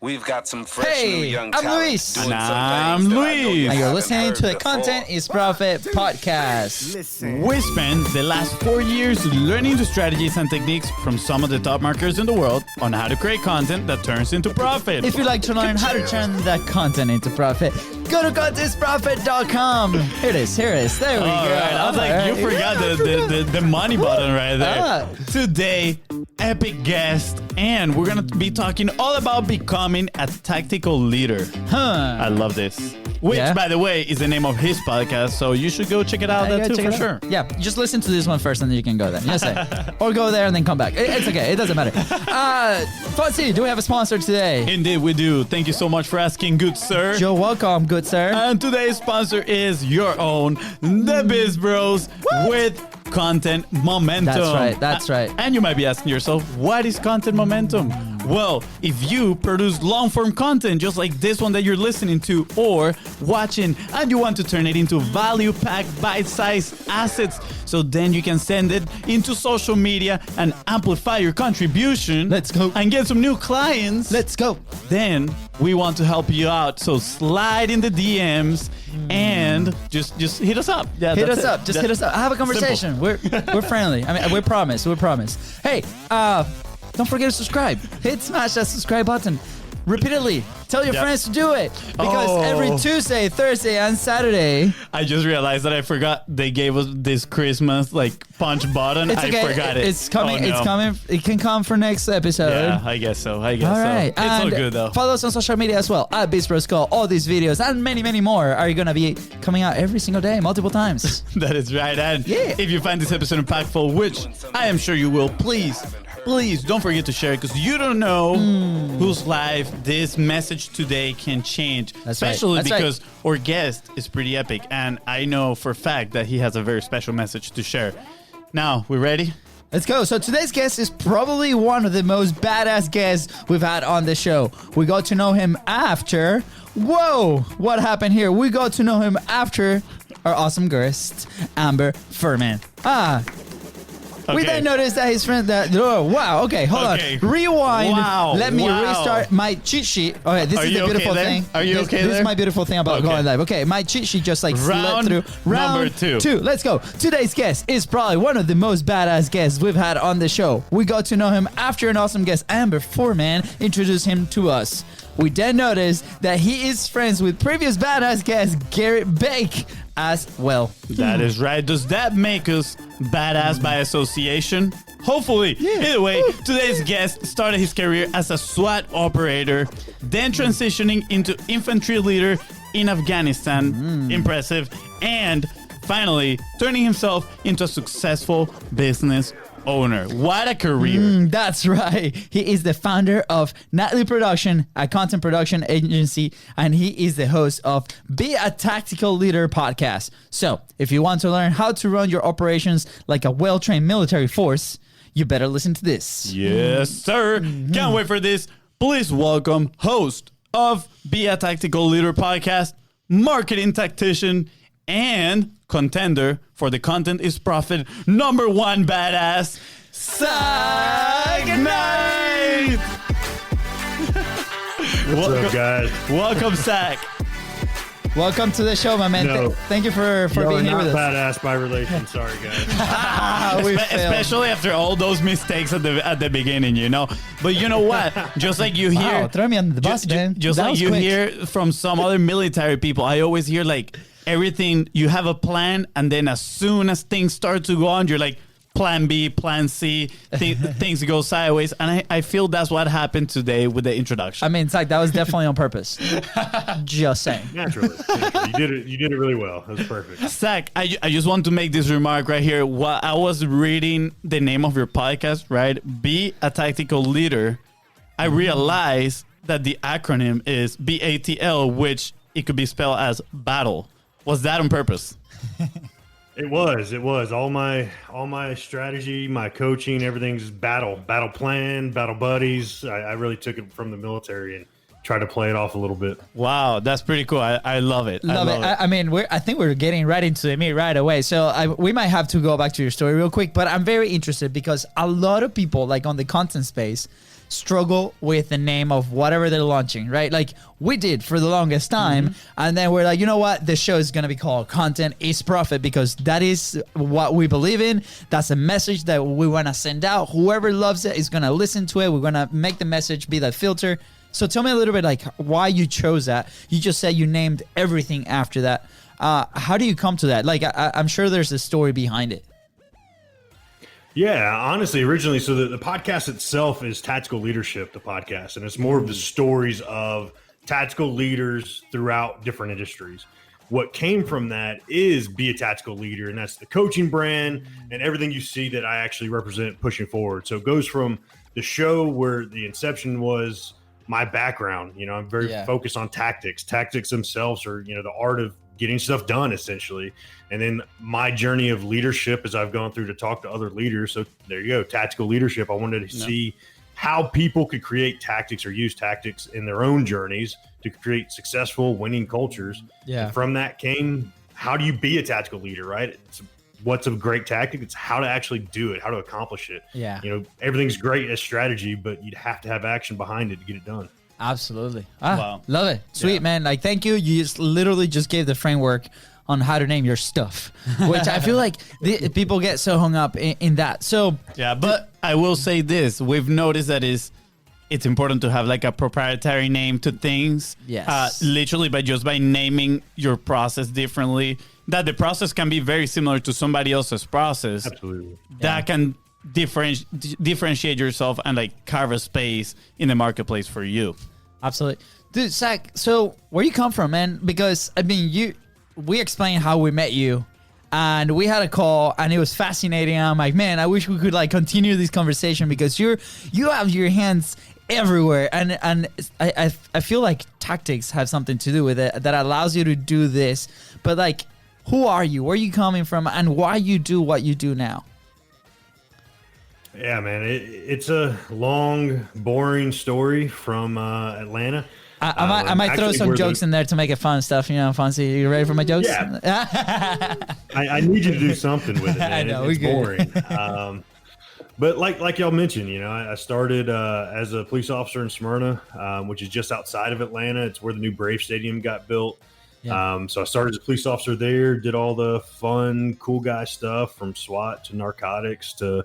We've got some fresh new young talent Luis. doing And some I'm things that I know Luis. you And you're haven't listening heard to the before. Content is Profit podcast. We spent the last 4 years learning the strategies and techniques from some of the top marketers in the world on how to create content that turns into profit. If you'd like to learn how to turn that content into profit, go to contentprofit.com. Here it is. There we All go. right. I was like, you forgot the money button right there. Ah. Today, epic guest, and we're going to be talking all about becoming a tactical leader. I love this. Which, Yeah. by the way, is the name of his podcast, so you should go check it out there too, for sure. Yeah, just listen to this one first and then you can go there. Yes, sir. Or go there and then come back. It's okay. It doesn't matter. Fonzie, do we have a sponsor today? Indeed, we do. Thank you so much for asking, good sir. You're welcome, good sir. And today's sponsor is your own, the Biz Bros with Content Momentum. That's right. And you might be asking yourself, what is Content Momentum? Well, if you produce long-form content just like this one that you're listening to or watching, and you want to turn it into value-packed, bite-sized assets, so then you can send it into social media and amplify your contribution. Let's go. And get some new clients. Let's go. Then we want to help you out. So slide in the DMs and just hit us up. Yeah, Hit that's us it. up. Just hit us up. Have a conversation. We're friendly. I mean, we promise. Hey, don't forget to subscribe. Smash that subscribe button repeatedly. Tell your friends to do it because every Tuesday, Thursday, and Saturday. I just realized that I forgot they gave us this Christmas punch button. It's okay. I forgot it. It's coming. Oh, no. It's coming. It can come for next episode. Yeah, I guess so. All right. It's all And good though. Follow us on social media as well at BizBrosCall. All these videos and many, many more are going to be coming out every single day, multiple times. That is right. And Yeah. if you find this episode impactful, which I am sure you will, please don't forget to share it because you don't know whose life this message today can change. That's right. Especially That's right. because our guest is pretty epic. And I know for a fact that he has a very special message to share. Now, we ready? Let's go. So today's guest is probably one of the most badass guests we've had on the show. We got to know him after. Whoa, what happened here? We got to know him after our awesome guest, Amber Furman. We then noticed that his friend wow, okay, hold on. Rewind. Wow. Let me Wow. restart my cheat sheet. Okay, this Are is you the beautiful okay there? thing. Are you this, okay This there? is my beautiful thing about Okay. going live. Okay, my cheat sheet just slipped Round through. number two. Let's go. Today's guest is probably one of the most badass guests we've had on the show. We got to know him after an awesome guest, Amber Foreman, introduced him to us. We then noticed that he is friends with previous badass guest Garrett Bake as well. That is right. Does that make us badass by association? Hopefully. Either way, today's guest started his career as a SWAT operator, then transitioning into infantry leader in Afghanistan. Impressive. And finally, turning himself into a successful business owner. What a career. That's right. He is the founder of Nightly Production, a content production agency, and he is the host of Be a Tactical Leader podcast. So, if you want to learn how to run your operations like a well-trained military force, you better listen to this. Yes, sir. Can't wait for this. Please welcome host of Be a Tactical Leader podcast, marketing tactician, and contender for the Content is Profit #1 badass, Zack Knight. What's up, guys? Welcome, Zack. Welcome to the show, my man. No. Thank you for Y'all being are here not with us. badass by relation. Sorry, guys. We failed. Especially after all those mistakes at the beginning, you know. But you know what? Just like you hear, Wow, throw me under the bus, man. just That like was you quick. hear from some other military people, I always hear like everything. You have a plan, and then as soon as things start to go on, you're like plan B, plan C. Things go sideways, and I feel that's what happened today with the introduction. I mean, Zach, that was definitely on purpose. Just saying. Naturally, you did it really well. That was perfect. Zack, I just want to make this remark right here. While I was reading the name of your podcast, right? Be a Tactical Leader. I realized that the acronym is BATL, which it could be spelled as battle. Was that on purpose? It was all my strategy, my coaching, everything's battle plan, battle buddies. I really took it from the military and tried to play it off a little bit. Wow, that's pretty cool. I love it. Love it. I mean, I think we're getting right into the meat right away. So we might have to go back to your story real quick, but I'm very interested because a lot of people, like on the content space, struggle with the name of whatever they're launching, right? Like we did for the longest time. And then we're like, you know what? The show is going to be called Content is Profit because that is what we believe in. That's a message that we want to send out. Whoever loves it is going to listen to it. We're going to make the message be that filter. So tell me a little bit like why you chose that. You just said you named everything after that. How do you come to that? Like, I'm sure there's a story behind it. Yeah, honestly, originally, so the podcast itself is Tactical Leadership, the podcast, and it's more of the stories of tactical leaders throughout different industries. What came from that is Be a Tactical Leader, and that's the coaching brand and everything you see that I actually represent pushing forward. So it goes from the show where the inception was my background. You know, I'm very focused on tactics. Tactics themselves are, you know, the art of getting stuff done, essentially. And then my journey of leadership as I've gone through to talk to other leaders. So there you go, Tactical Leadership. I wanted to see how people could create tactics or use tactics in their own journeys to create successful winning cultures. Yeah. And from that came, how do you be a tactical leader, right? What's a great tactic? It's how to actually do it, how to accomplish it. Yeah. You know, everything's great as strategy, but you'd have to have action behind it to get it done. Absolutely. Wow. Love it. Sweet, man. Like, thank you. You just literally just gave the framework on how to name your stuff, which I feel like people get so hung up in that. So yeah, but I will say this. We've noticed that it's important to have like a proprietary name to things. Yes. Literally by naming your process differently, that the process can be very similar to somebody else's process. Absolutely. That can differentiate yourself and like carve a space in the marketplace for you. Absolutely. Dude, Zach, so where you come from, man? Because, I mean, we explained how we met you, and we had a call, and it was fascinating. I'm like, man, I wish we could, like, continue this conversation because you have your hands everywhere, and I feel like tactics have something to do with it that allows you to do this. But, like, who are you? Where are you coming from? And why you do what you do now? Yeah, man, it's a long, boring story from Atlanta. I might throw some jokes in there to make it fun stuff, you know, fancy. You ready for my jokes? Yeah. I need you to do something with it, man. I know, it's boring. But like y'all mentioned, you know, I started as a police officer in Smyrna, which is just outside of Atlanta. It's where the new Brave Stadium got built. Yeah. So I started as a police officer there, did all the fun, cool guy stuff from SWAT to narcotics to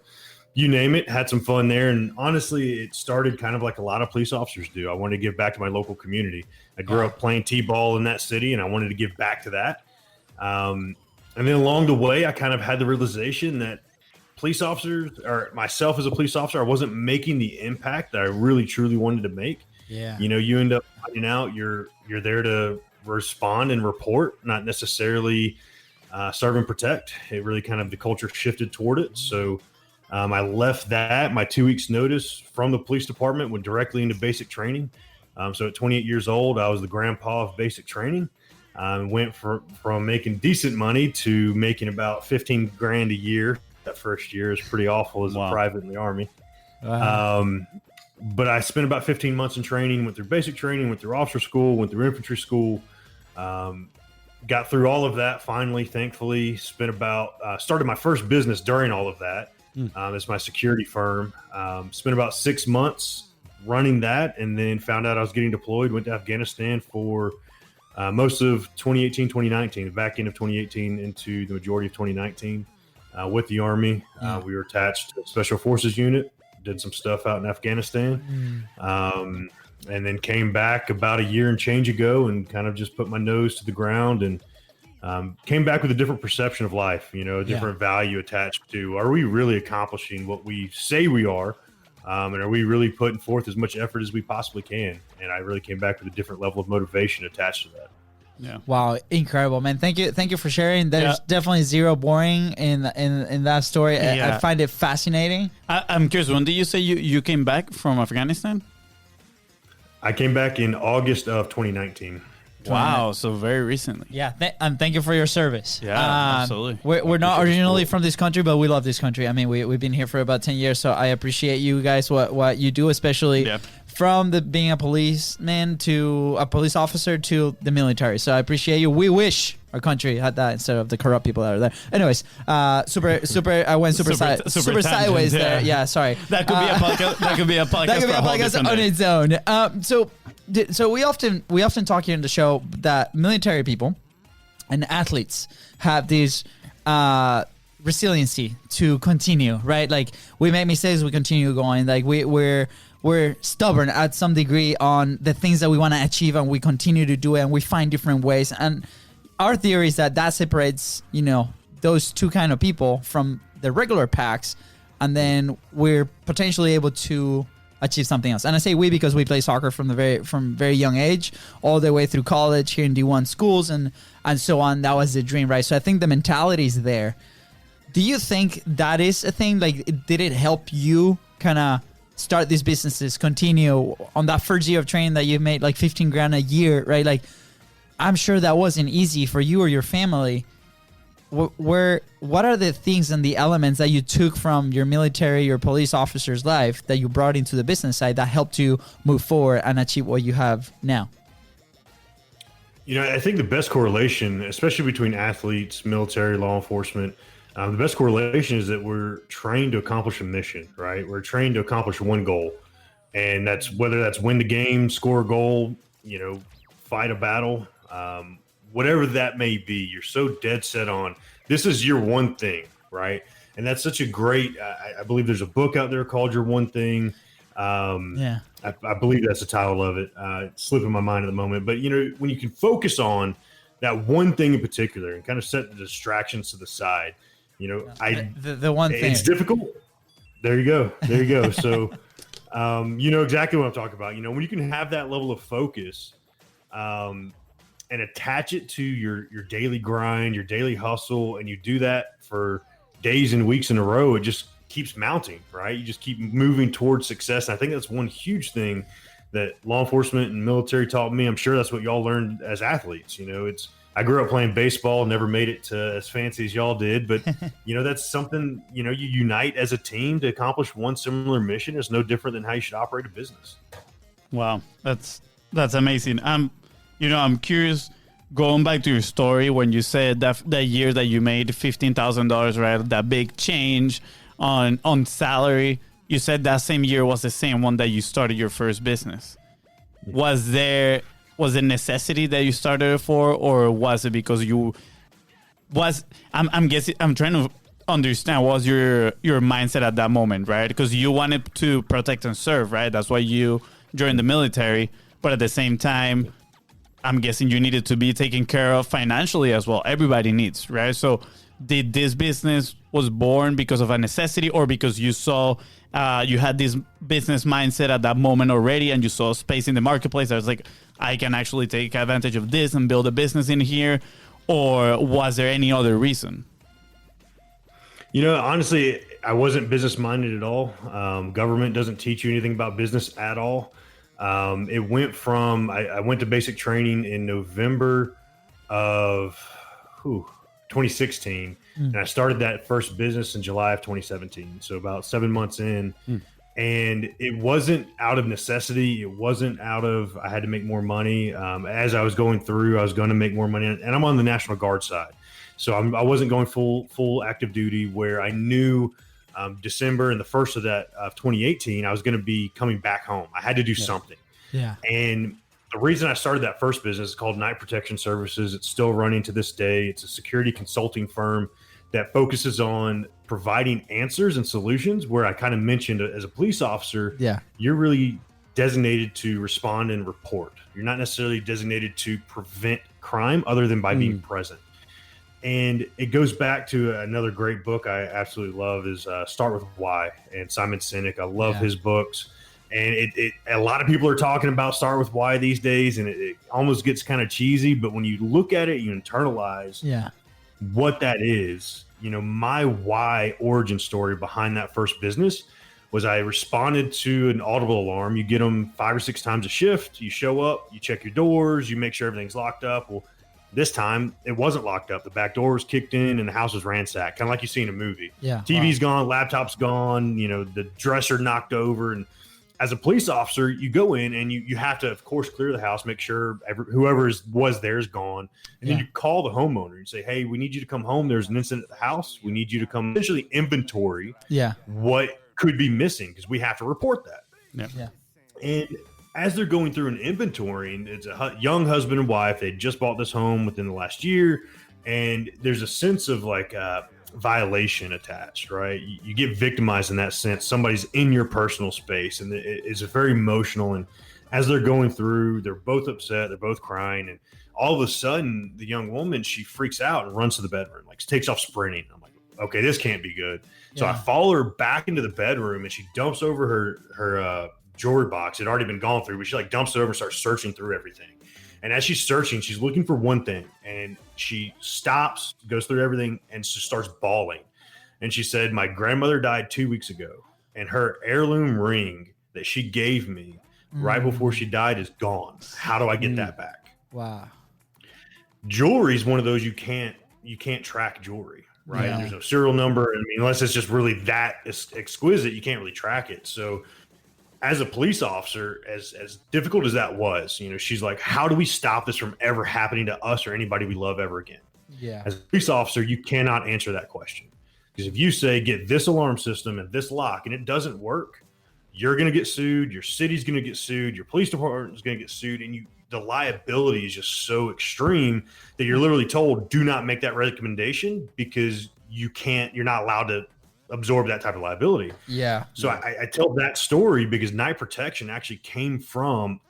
you name it, had some fun there. And honestly, it started kind of like a lot of police officers do. I wanted to give back to my local community. I grew up playing T-ball in that city, and I wanted to give back to that. And then along the way, I kind of had the realization that police officers, or myself as a police officer, I wasn't making the impact that I really, truly wanted to make. Yeah. You know, you end up finding out you're there to respond and report, not necessarily serve and protect. It really kind of, the culture shifted toward it. So I left that, my 2 weeks notice from the police department, went directly into basic training. So at 28 years old, I was the grandpa of basic training. Went from making decent money to making about 15 grand a year. That first year is pretty awful as a private in the Army. Wow. But I spent about 15 months in training, went through basic training, went through officer school, went through infantry school, got through all of that finally, thankfully. Started my first business during all of that. It's my security firm. Spent about 6 months running that, and then found out I was getting deployed, went to Afghanistan for most of 2018, 2019, the back end of 2018 into the majority of 2019 with the Army. We were attached to a Special Forces unit, did some stuff out in Afghanistan, and then came back about a year and change ago and kind of just put my nose to the ground and came back with a different perception of life, you know, a different value attached to, are we really accomplishing what we say we are? And are we really putting forth as much effort as we possibly can? And I really came back with a different level of motivation attached to that. Yeah. Wow. Incredible, man. Thank you for sharing. There's definitely zero boring in that story. I find it fascinating. I'm curious, when did you say you came back from Afghanistan? I came back in August of 2019. Wow, so very recently. Yeah, and thank you for your service. Yeah, absolutely. We're not originally from this country, but we love this country. I mean, we've been here for about 10 years, so I appreciate you guys, what you do, especially from being a policeman to a police officer to the military. So I appreciate you. We wish our country had that instead of the corrupt people that are there. Anyways, super. I went super sideways there. Yeah, sorry. That could be a podcast. That could be a podcast. That could be a podcast on its own. So we often talk here in the show that military people and athletes have this resiliency to continue, right? Like we make mistakes, we continue going. Like we're stubborn at some degree on the things that we want to achieve, and we continue to do it, and we find different ways. And our theory is that separates, those two kind of people from the regular packs, and then we're potentially able to achieve something else. And I say we because we play soccer from very young age all the way through college here in D1 schools and so on. That was the dream, right? So I think the mentality is there. Do you think that is a thing? Like, did it help you kind of start these businesses, continue on that first year of training that you made like 15 grand a year, right? Like, I'm sure that wasn't easy for you or your family. What are the things and the elements that you took from your military or police officer's life that you brought into the business side that helped you move forward and achieve what you have now? I think the best correlation, especially between athletes, military, law enforcement, the best correlation is that we're trained to accomplish a mission, right? We're trained to accomplish one goal. And that's whether that's win the game, score a goal, fight a battle, whatever that may be. You're so dead set on this is your one thing, right? And that's such a great, I believe there's a book out there called Your One Thing. I believe that's the title of it. It's slipping my mind at the moment. But, when you can focus on that one thing in particular and kind of set the distractions to the side, the one thing. It's difficult. There you go. So, you know exactly what I'm talking about. When you can have that level of focus and attach it to your daily grind, your daily hustle, and you do that for days and weeks in a row, it just keeps mounting, right? You just keep moving towards success. And I think that's one huge thing that law enforcement and military taught me. I'm sure that's what y'all learned as athletes. I grew up playing baseball, never made it to as fancy as y'all did, but that's something, you unite as a team to accomplish one similar mission. It's no different than how you should operate a business. Wow. That's amazing. I'm curious, going back to your story when you said that year that you made $15,000, right? That big change on salary. You said that same year was the same one that you started your first business. Was it necessity that you started it for, or was it because I'm guessing, I'm trying to understand what was your mindset at that moment, right? Because you wanted to protect and serve, right? That's why you joined the military, but at the same time, I'm guessing you needed to be taken care of financially as well. Everybody needs, right? So did this business was born because of a necessity, or because you saw you had this business mindset at that moment already and you saw space in the marketplace that was like, I can actually take advantage of this and build a business in here? Or was there any other reason? Honestly, I wasn't business minded at all. Government doesn't teach you anything about business at all. It went from, I went to basic training in November of 2016, and I started that first business in July of 2017. So about 7 months in, and it wasn't out of necessity. It wasn't out of, I had to make more money. As I was going through, I was going to make more money, and I'm on the National Guard side. So I wasn't going full active duty, where I knew December and the first of 2018, I was going to be coming back home. I had to do something. Yeah. And the reason I started that first business is called Night Protection Services. It's still running to this day. It's a security consulting firm that focuses on providing answers and solutions, where I kind of mentioned as a police officer, you're really designated to respond and report. You're not necessarily designated to prevent crime other than by being present. And it goes back to another great book I absolutely love is Start With Why, and Simon Sinek. I love his books. And a lot of people are talking about Start With Why these days, and it almost gets kind of cheesy. But when you look at it, you internalize what that is. My why origin story behind that first business was I responded to an audible alarm. You get them 5 or 6 times a shift. You show up, you check your doors, you make sure everything's locked up. Well, this time it wasn't locked up. The back door was kicked in and the house was ransacked, kind of like you see in a movie. TV's gone, laptop's gone, the dresser knocked over, and as a police officer, you go in and you have to, of course, clear the house, make sure whoever was there is gone. And then you call the homeowner and say, hey, we need you to come home. There's an incident at the house. We need you to come essentially inventory what could be missing because we have to report that. Yeah. And as they're going through an inventory, and it's a young husband and wife, they just bought this home within the last year. And there's a sense of like violation attached, right? You get victimized in that sense. Somebody's in your personal space, and it's very emotional. And as they're going through, they're both upset, they're both crying, and all of a sudden, the young woman, she freaks out and runs to the bedroom, like takes off sprinting. I'm like, okay, this can't be good. So I follow her back into the bedroom, and she dumps over her jewelry box. It had already been gone through, but she like dumps it over and starts searching through everything. And as she's searching, she's looking for one thing, and she stops, goes through everything, and just starts bawling. And she said, my grandmother died 2 weeks ago, and her heirloom ring that she gave me right before she died is gone. How do I get that back? Wow. Jewelry is one of those you can't track jewelry, right? There's no serial number. I mean, unless it's just really that exquisite, you can't really track it. So as a police officer, as difficult as that was, she's like, how do we stop this from ever happening to us or anybody we love ever again? Yeah. As a police officer, you cannot answer that question. Because if you say, get this alarm system and this lock, and it doesn't work, you're going to get sued. Your city's going to get sued. Your police department is going to get sued. And the liability is just so extreme that you're literally told, do not make that recommendation because you're not allowed to absorb that type of liability. Yeah. So I tell that story because night protection actually came from,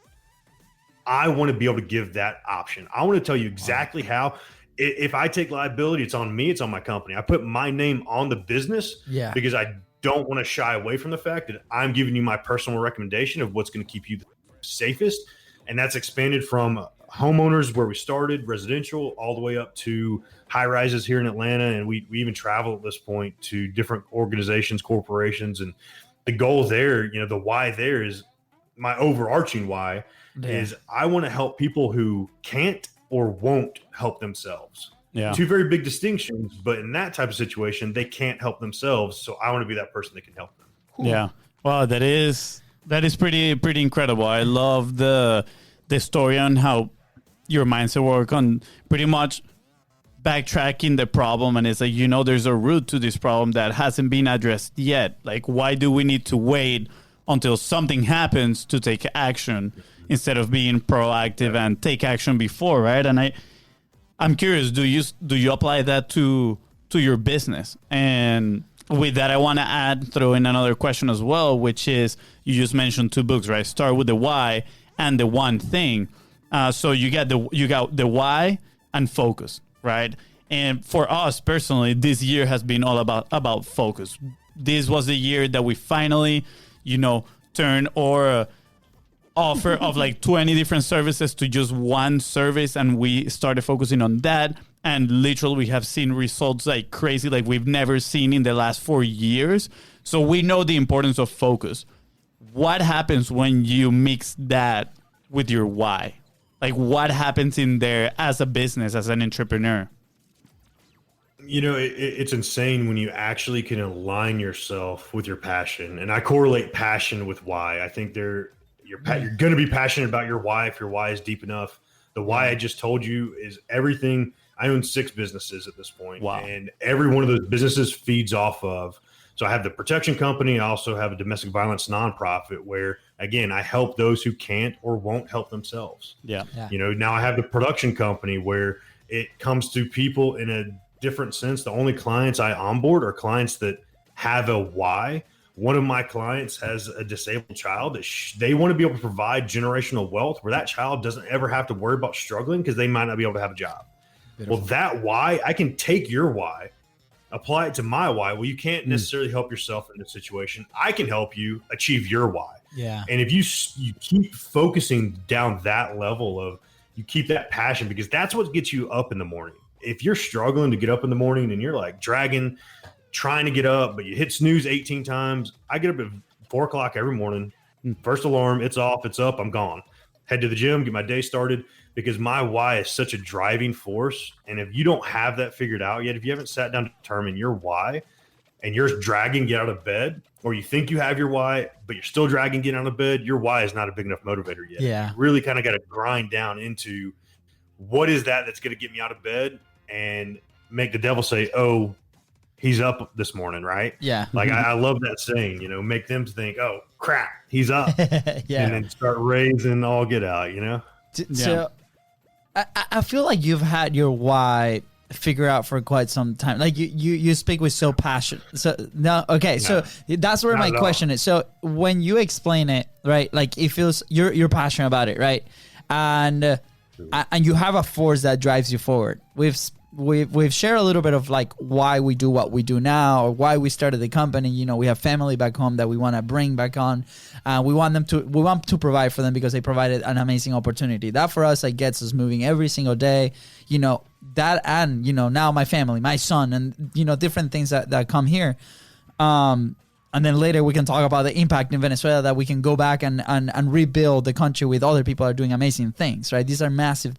I want to be able to give that option. I want to tell you exactly how. If I take liability, it's on me, it's on my company. I put my name on the business because I don't want to shy away from the fact that I'm giving you my personal recommendation of what's going to keep you the safest. And that's expanded from homeowners where we started, residential, all the way up to high rises here in Atlanta. And we even travel at this point to different organizations, corporations. And the goal there, the why there is my overarching why is I want to help people who can't or won't help themselves. Yeah. Two very big distinctions, but in that type of situation, they can't help themselves. So I want to be that person that can help them. Cool. Yeah. Wow, that is pretty incredible. I love the story on how your mindset work on pretty much backtracking the problem, and it's like, there's a root to this problem that hasn't been addressed yet. Like, why do we need to wait until something happens to take action instead of being proactive and take action before, right? And I'm curious, do you apply that to your business? And with that, I want to throw in another question as well, which is, you just mentioned 2 books, right? Start with the why and the one thing. So you got the why and focus, right? And for us personally, this year has been all about focus. This was the year that we finally, turned our offer of like 20 different services to just one service, and we started focusing on that. And literally, we have seen results like crazy, like we've never seen in the last 4 years. So we know the importance of focus. What happens when you mix that with your why? Like, what happens in there as a business, as an entrepreneur? It's insane when you actually can align yourself with your passion. And I correlate passion with why. I think you're going to be passionate about your why if your why is deep enough. The why I just told you is everything. I own 6 businesses at this point. Wow. And every one of those businesses feeds off of. So I have the protection company. I also have a domestic violence nonprofit where, again, I help those who can't or won't help themselves. Yeah. Now I have the production company where it comes to people in a different sense. The only clients I onboard are clients that have a why. One of my clients has a disabled child that they want to be able to provide generational wealth where that child doesn't ever have to worry about struggling because they might not be able to have a job. Beautiful. Well, that why, I can take your why, apply it to my why. Well, you can't necessarily help yourself in this situation. I can help you achieve your why. Yeah. And if you keep focusing down that level of, you keep that passion, because that's what gets you up in the morning. If you're struggling to get up in the morning and you're like trying to get up, but you hit snooze 18 times, I get up at 4 o'clock every morning. First alarm, it's off, it's up, I'm gone. Head to the gym, get my day started, because my why is such a driving force. And if you don't have that figured out yet, if you haven't sat down to determine your why, and you're dragging get out of bed, or you think you have your why, but you're still dragging get out of bed, your why is not a big enough motivator yet. Yeah. You really kind of got to grind down into what is that's going to get me out of bed and make the devil say, oh, he's up this morning, right? Yeah. Like I love that saying, make them think, oh crap, he's up. Yeah. And then start raising all get out, So I feel like you've had your why figure out for quite some time. Like you speak with so passion. So so that's where my question is. So when you explain it, right, like it feels you're passionate about it, right? And you have a force that drives you forward. We've shared a little bit of like why we do what we do now, or why we started the company. We have family back home that we want to bring back on. We want to provide for them because they provided an amazing opportunity. That for us, like, gets us moving every single day. That, and now my family, my son, and different things that come here. And then later we can talk about the impact in Venezuela, that we can go back and rebuild the country with other people that are doing amazing things, right? These are massive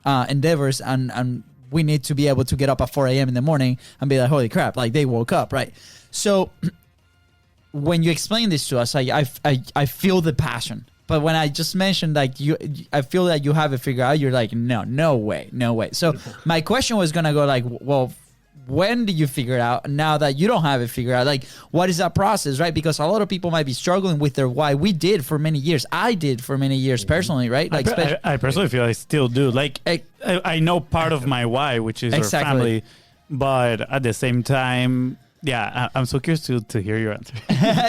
endeavors, and we need to be able to get up at 4 a.m. in the morning and be like, holy crap, like they woke up, right? So when you explain this to us, I feel the passion. But when I just mentioned like I feel that you have it figured out, you're like, no way. So my question was gonna go like, well, when did you figure it out? Now that you don't have it figured out, like, what is that process, right? Because a lot of people might be struggling with their why. We did for many years. I did for many years personally, right? Like, I personally feel I still do. Like, I know part of my why, which is our family, but at the same time, I'm so curious to hear your answer.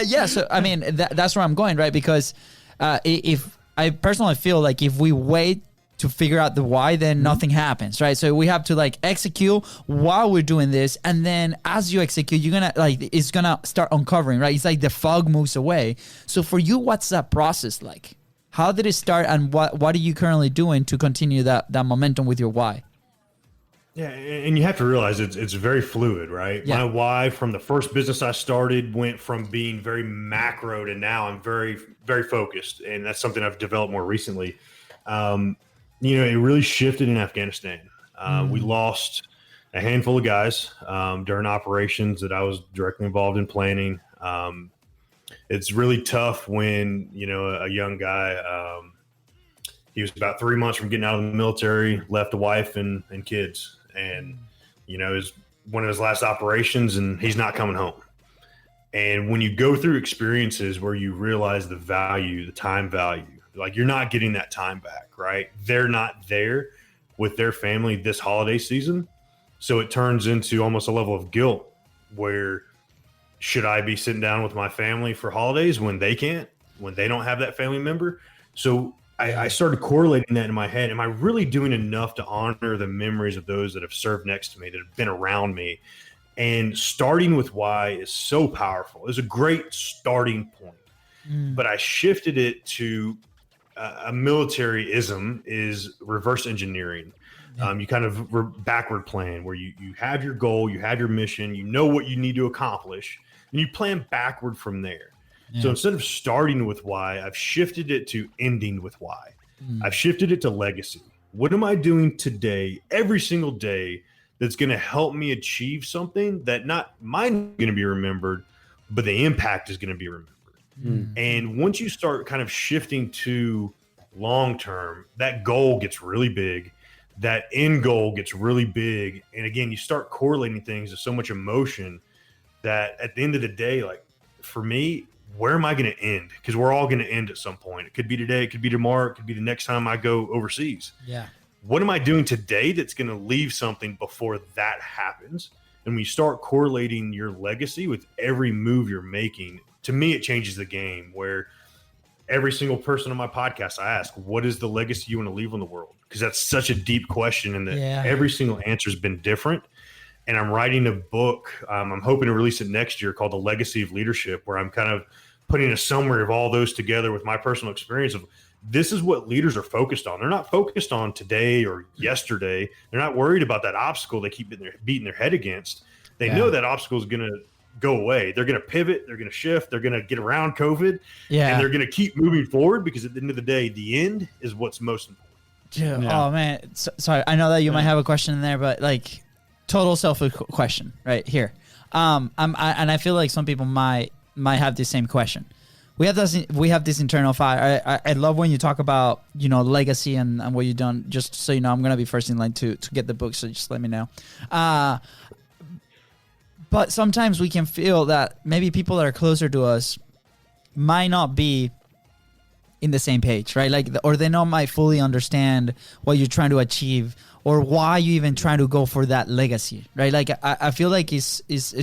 Yeah, so I mean, that's where I'm going, right? Because if I personally feel like if we wait to figure out the why, then nothing happens, right? So we have to like execute while we're doing this, and then as you execute, you're gonna it's gonna start uncovering, right? It's like the fog moves away. So for you, what's that process like? How did it start, and what are you currently doing to continue that momentum with your why? Yeah, and you have to realize it's very fluid, right? Yeah. My why from the first business I started went from being very macro to now I'm very, very focused, and that's something I've developed more recently. It really shifted in Afghanistan. We lost a handful of guys during operations that I was directly involved in planning. It's really tough when, a young guy, he was about 3 months from getting out of the military, left a wife and kids. And, it was one of his last operations, and he's not coming home. And when you go through experiences where you realize the value, the time value, like you're not getting that time back, right? They're not there with their family this holiday season. So it turns into almost a level of guilt where should I be sitting down with my family for holidays when they can't, when they don't have that family member? So I started correlating that in my head. Am I really doing enough to honor the memories of those that have served next to me, that have been around me? And starting with why is so powerful. It's a great starting point. But I shifted it to a militaryism is reverse engineering. You kind of backward plan where you have your goal, you have your mission, you know what you need to accomplish, and you plan backward from there. Yeah. So instead of starting with why, I've shifted it to ending with why. I've shifted it to legacy. What am I doing today, every single day, that's going to help me achieve something that not mine going to be remembered, but the impact is going to be remembered. And once you start kind of shifting to long term, that goal gets really big. That end goal gets really big. And again, you start correlating things to so much emotion that at the end of the day, like for me, where am I going to end? Because we're all going to end at some point. It could be today, it could be tomorrow, it could be the next time I go overseas. Yeah. What am I doing today that's going to leave something before that happens? And when you start correlating your legacy with every move you're making, to me, it changes the game, where every single person on my podcast, I ask, what is the legacy you want to leave on the world? Because that's such a deep question, and that every single answer has been different. And I'm writing a book. I'm hoping to release it next year called The Legacy of Leadership, where I'm kind of putting a summary of all those together with my personal experience of this is what leaders are focused on. They're not focused on today or yesterday. They're not worried about that obstacle they keep beating their head against. They know that obstacle is going to go away. They're going to pivot. They're going to shift. They're going to get around COVID. Yeah. And they're going to keep moving forward, because at the end of the day, the end is what's most important. Dude, oh, man. Sorry. I know that you might have a question in there, but like total selfish question right here. And I feel like some people might have the same question. We have this internal fire. I love when you talk about, legacy and what you've done. Just so you know, I'm gonna be first in line to get the book. So just let me know. But sometimes we can feel that maybe people that are closer to us might not be in the same page, right? Like, or they not might fully understand what you're trying to achieve, or why you even trying to go for that legacy, right? Like, I feel like it's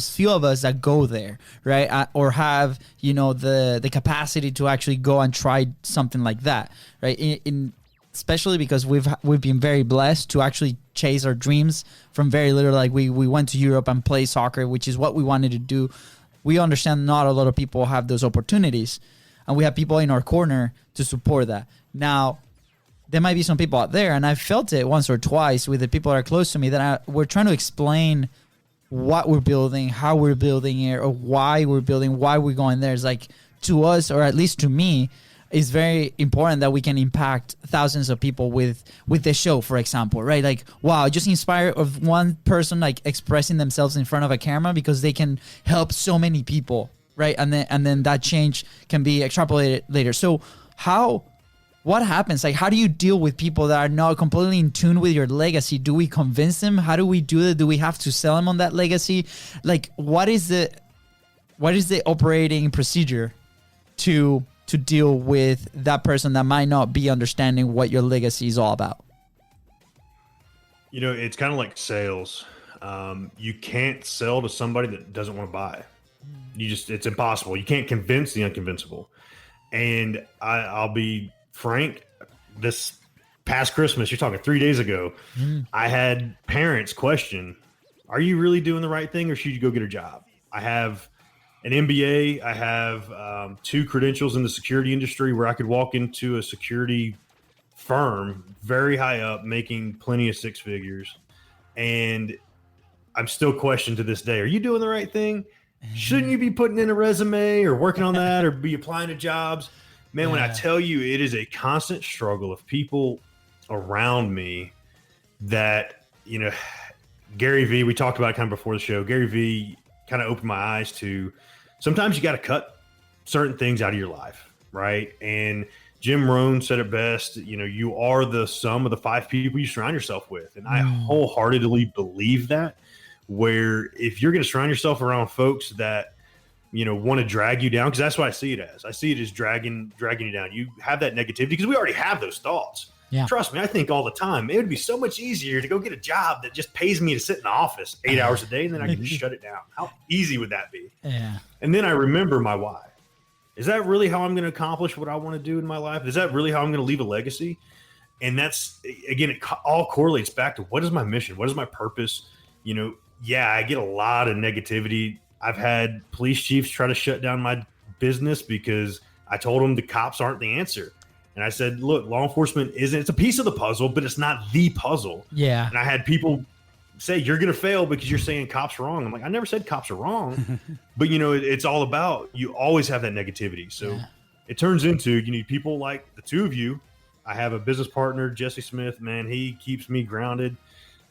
few of us that go there, right? Or have, the capacity to actually go and try something like that, right? Especially because we've been very blessed to actually chase our dreams from very little. Like, we went to Europe and played soccer, which is what we wanted to do. We understand not a lot of people have those opportunities, and we have people in our corner to support that. Now, there might be some people out there, and I felt it once or twice with the people that are close to me, that we're trying to explain what we're building, how we're building it, or why we're building, why we're going there. It's like, to us, or at least to me, it's very important that we can impact thousands of people with the show, for example, right? Like, wow, just inspire of one person, like, expressing themselves in front of a camera, because they can help so many people, right? And then that change can be extrapolated later. So what happens? Like, how do you deal with people that are not completely in tune with your legacy? Do we convince them? How do we do it? Do we have to sell them on that legacy? Like, what is the operating procedure to deal with that person that might not be understanding what your legacy is all about? It's kind of like sales. You can't sell to somebody that doesn't want to buy. It's impossible. You can't convince the unconvincible. And I'll be frank, this past Christmas, you're talking 3 days ago, I had parents question, are you really doing the right thing, or should you go get a job? I have an MBA. I have 2 credentials in the security industry, where I could walk into a security firm very high up, making plenty of 6 figures. And I'm still questioned to this day, are you doing the right thing? Shouldn't you be putting in a resume or working on that, or be applying to jobs? Man, when I tell you, it is a constant struggle of people around me that, Gary Vee, we talked about it kind of before the show. Gary Vee kind of opened my eyes to, sometimes you got to cut certain things out of your life, right? And Jim Rohn said it best, you are the sum of the 5 people you surround yourself with. And I wholeheartedly believe that, where if you're going to surround yourself around folks that, want to drag you down, because that's what I see it as. I see it as dragging you down. You have that negativity, because we already have those thoughts. Yeah. Trust me, I think all the time, it would be so much easier to go get a job that just pays me to sit in the office 8 hours a day, and then I can just shut it down. How easy would that be? Yeah. And then I remember my why. Is that really how I'm going to accomplish what I want to do in my life? Is that really how I'm going to leave a legacy? And that's, again, it all correlates back to, what is my mission? What is my purpose? I get a lot of negativity. I've had police chiefs try to shut down my business because I told them the cops aren't the answer. And I said, look, law enforcement it's a piece of the puzzle, but it's not the puzzle. Yeah. And I had people say, you're going to fail because you're saying cops are wrong. I'm like, I never said cops are wrong. But, it's all about, you always have that negativity. So it turns into, you need people like the 2 of you. I have a business partner, Jesse Smith, man, he keeps me grounded.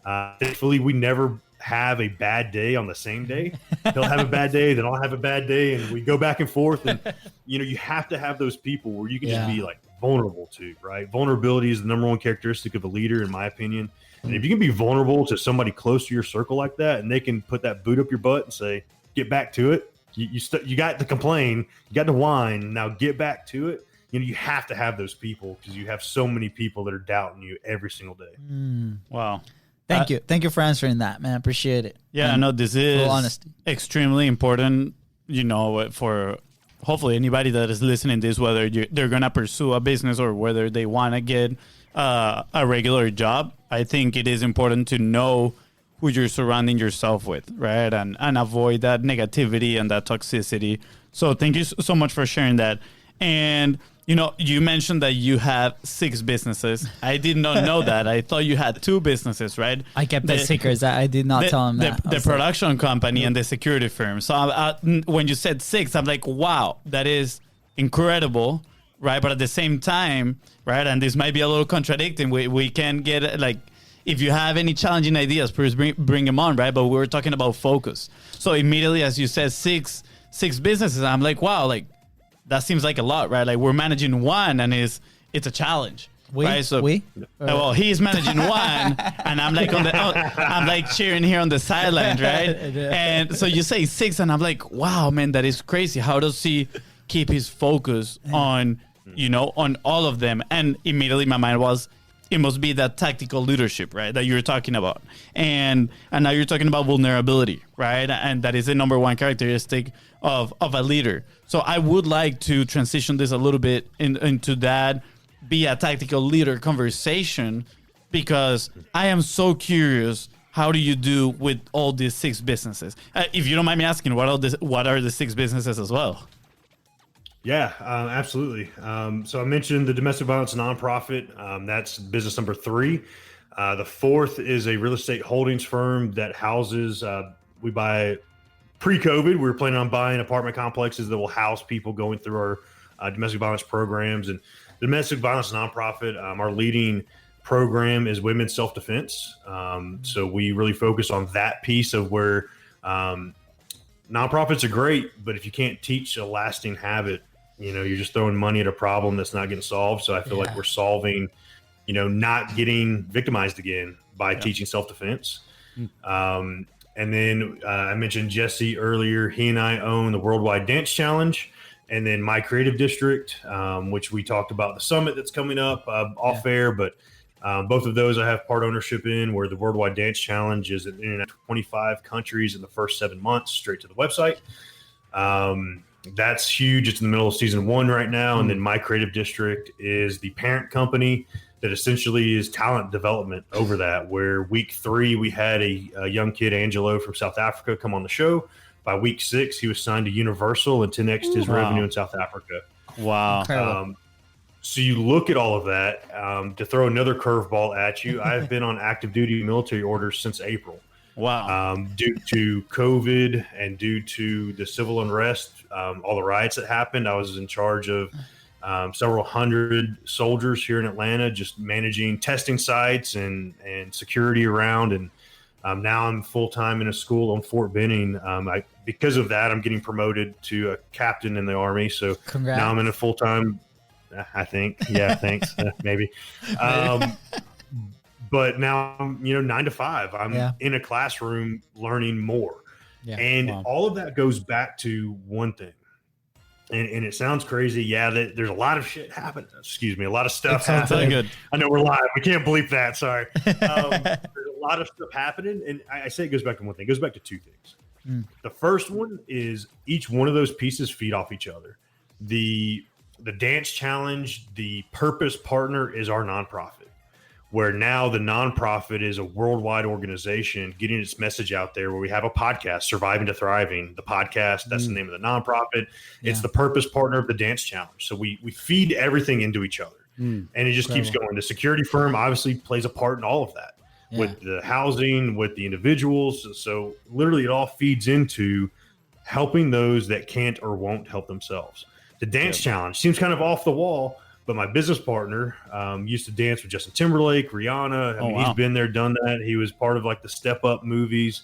Thankfully, we never have a bad day on the same day. He'll have a bad day, then I'll have a bad day, and we go back and forth. And you have to have those people where you can just be like vulnerable to, right? Vulnerability is the number 1 characteristic of a leader, in my opinion. And if you can be vulnerable to somebody close to your circle like that, and they can put that boot up your butt and say, get back to it. You got to complain, you got to whine, now get back to it. You have to have those people, because you have so many people that are doubting you every single day. Wow. Thank you for answering that, man. Appreciate it. Yeah, I know this is extremely important, for hopefully anybody that is listening to this, whether they're going to pursue a business or whether they want to get a regular job. I think it is important to know who you're surrounding yourself with, right? And avoid that negativity and that toxicity. So thank you so much for sharing that. And you mentioned that you have 6 businesses. I did not know that. I thought you had 2 businesses, right? I kept the secrets. I did not tell him that. The production company and the security firm. So when you said 6, I'm like, wow, that is incredible, right? But at the same time, right, and this might be a little contradicting, we can get, like, if you have any challenging ideas, please bring them on, right? But we were talking about focus. So immediately, as you said, six businesses, I'm like, wow, like that seems like a lot, right? Like we're managing one and it's a challenge. Right, so well, he's managing one, and I'm like I'm like cheering here on the sideline, right? And so you say 6, and I'm like, wow, man, that is crazy. How does he keep his focus on, on all of them? And immediately my mind was, it must be that tactical leadership, right, that you're talking about, and now you're talking about vulnerability, right? And that is the number one characteristic of a leader. So I would like to transition this a little bit into that. Be a tactical leader conversation, because I am so curious. How do you do with all these 6 businesses? If you don't mind me asking, what are the 6 businesses as well? Yeah, absolutely. So I mentioned the domestic violence nonprofit. That's business number 3. The 4th is a real estate holdings firm that houses. We buy pre-COVID. We were planning on buying apartment complexes that will house people going through our domestic violence programs. And the domestic violence nonprofit, our leading program is women's self-defense. So we really focus on that piece of where nonprofits are great, but if you can't teach a lasting habit, you're just throwing money at a problem that's not getting solved. So I feel like we're solving, not getting victimized again by teaching self-defense. And then I mentioned Jesse earlier. He and I own the Worldwide Dance Challenge. And then My Creative District, which we talked about the summit that's coming up off air, but both of those I have part ownership in, where the Worldwide Dance Challenge is in 25 countries in the first 7 months, straight to the website. That's huge. It's in the middle of season 1 right now. And then My Creative District is the parent company that essentially is talent development over that, where week 3, we had a young kid, Angelo from South Africa, come on the show. By week 6, he was signed to Universal and 10x'd his revenue in South Africa. Wow. So you look at all of that. To throw another curveball at you, I've been on active duty military orders since April. Wow. Due to COVID and due to the civil unrest, all the riots that happened, I was in charge of several hundred soldiers here in Atlanta, just managing testing sites and security around. And now I'm full-time in a school on Fort Benning. Because of that, I'm getting promoted to a captain in the Army. So Congrats. Now I'm in a full-time, I think. Yeah, thanks. Maybe. But now I'm, 9 to 5. I'm in a classroom learning more. Yeah. And all of that goes back to one thing. And it sounds crazy. Yeah, there's a lot of shit happening. Excuse me. A lot of stuff happening. Good. I know we're live. We can't bleep that. Sorry. There's a lot of stuff happening. And I say it goes back to one thing. It goes back to 2 things. The first one is each one of those pieces feed off each other. The dance challenge, the purpose partner is our nonprofit, where now the nonprofit is a worldwide organization getting its message out there, where we have a podcast, Surviving to Thriving, the podcast. That's the name of the nonprofit. It's the purpose partner of the dance challenge. So we feed everything into each other and it just keeps going. The security firm obviously plays a part in all of that with the housing, with the individuals. So literally it all feeds into helping those that can't or won't help themselves. The dance challenge seems kind of off the wall, but my business partner used to dance with Justin Timberlake, Rihanna. I mean, he's been there, done that. He was part of like the Step Up movies.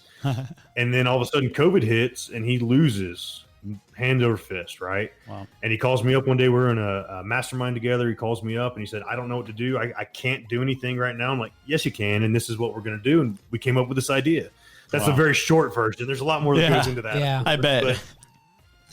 And then all of a sudden COVID hits and he loses hand over fist, right? Wow. And he calls me up one day. We're in a mastermind together. He calls me up and he said, I don't know what to do. I can't do anything right now. I'm like, yes, you can. And this is what we're going to do. And we came up with this idea. That's a very short version. There's a lot more that goes into that. Yeah, I bet.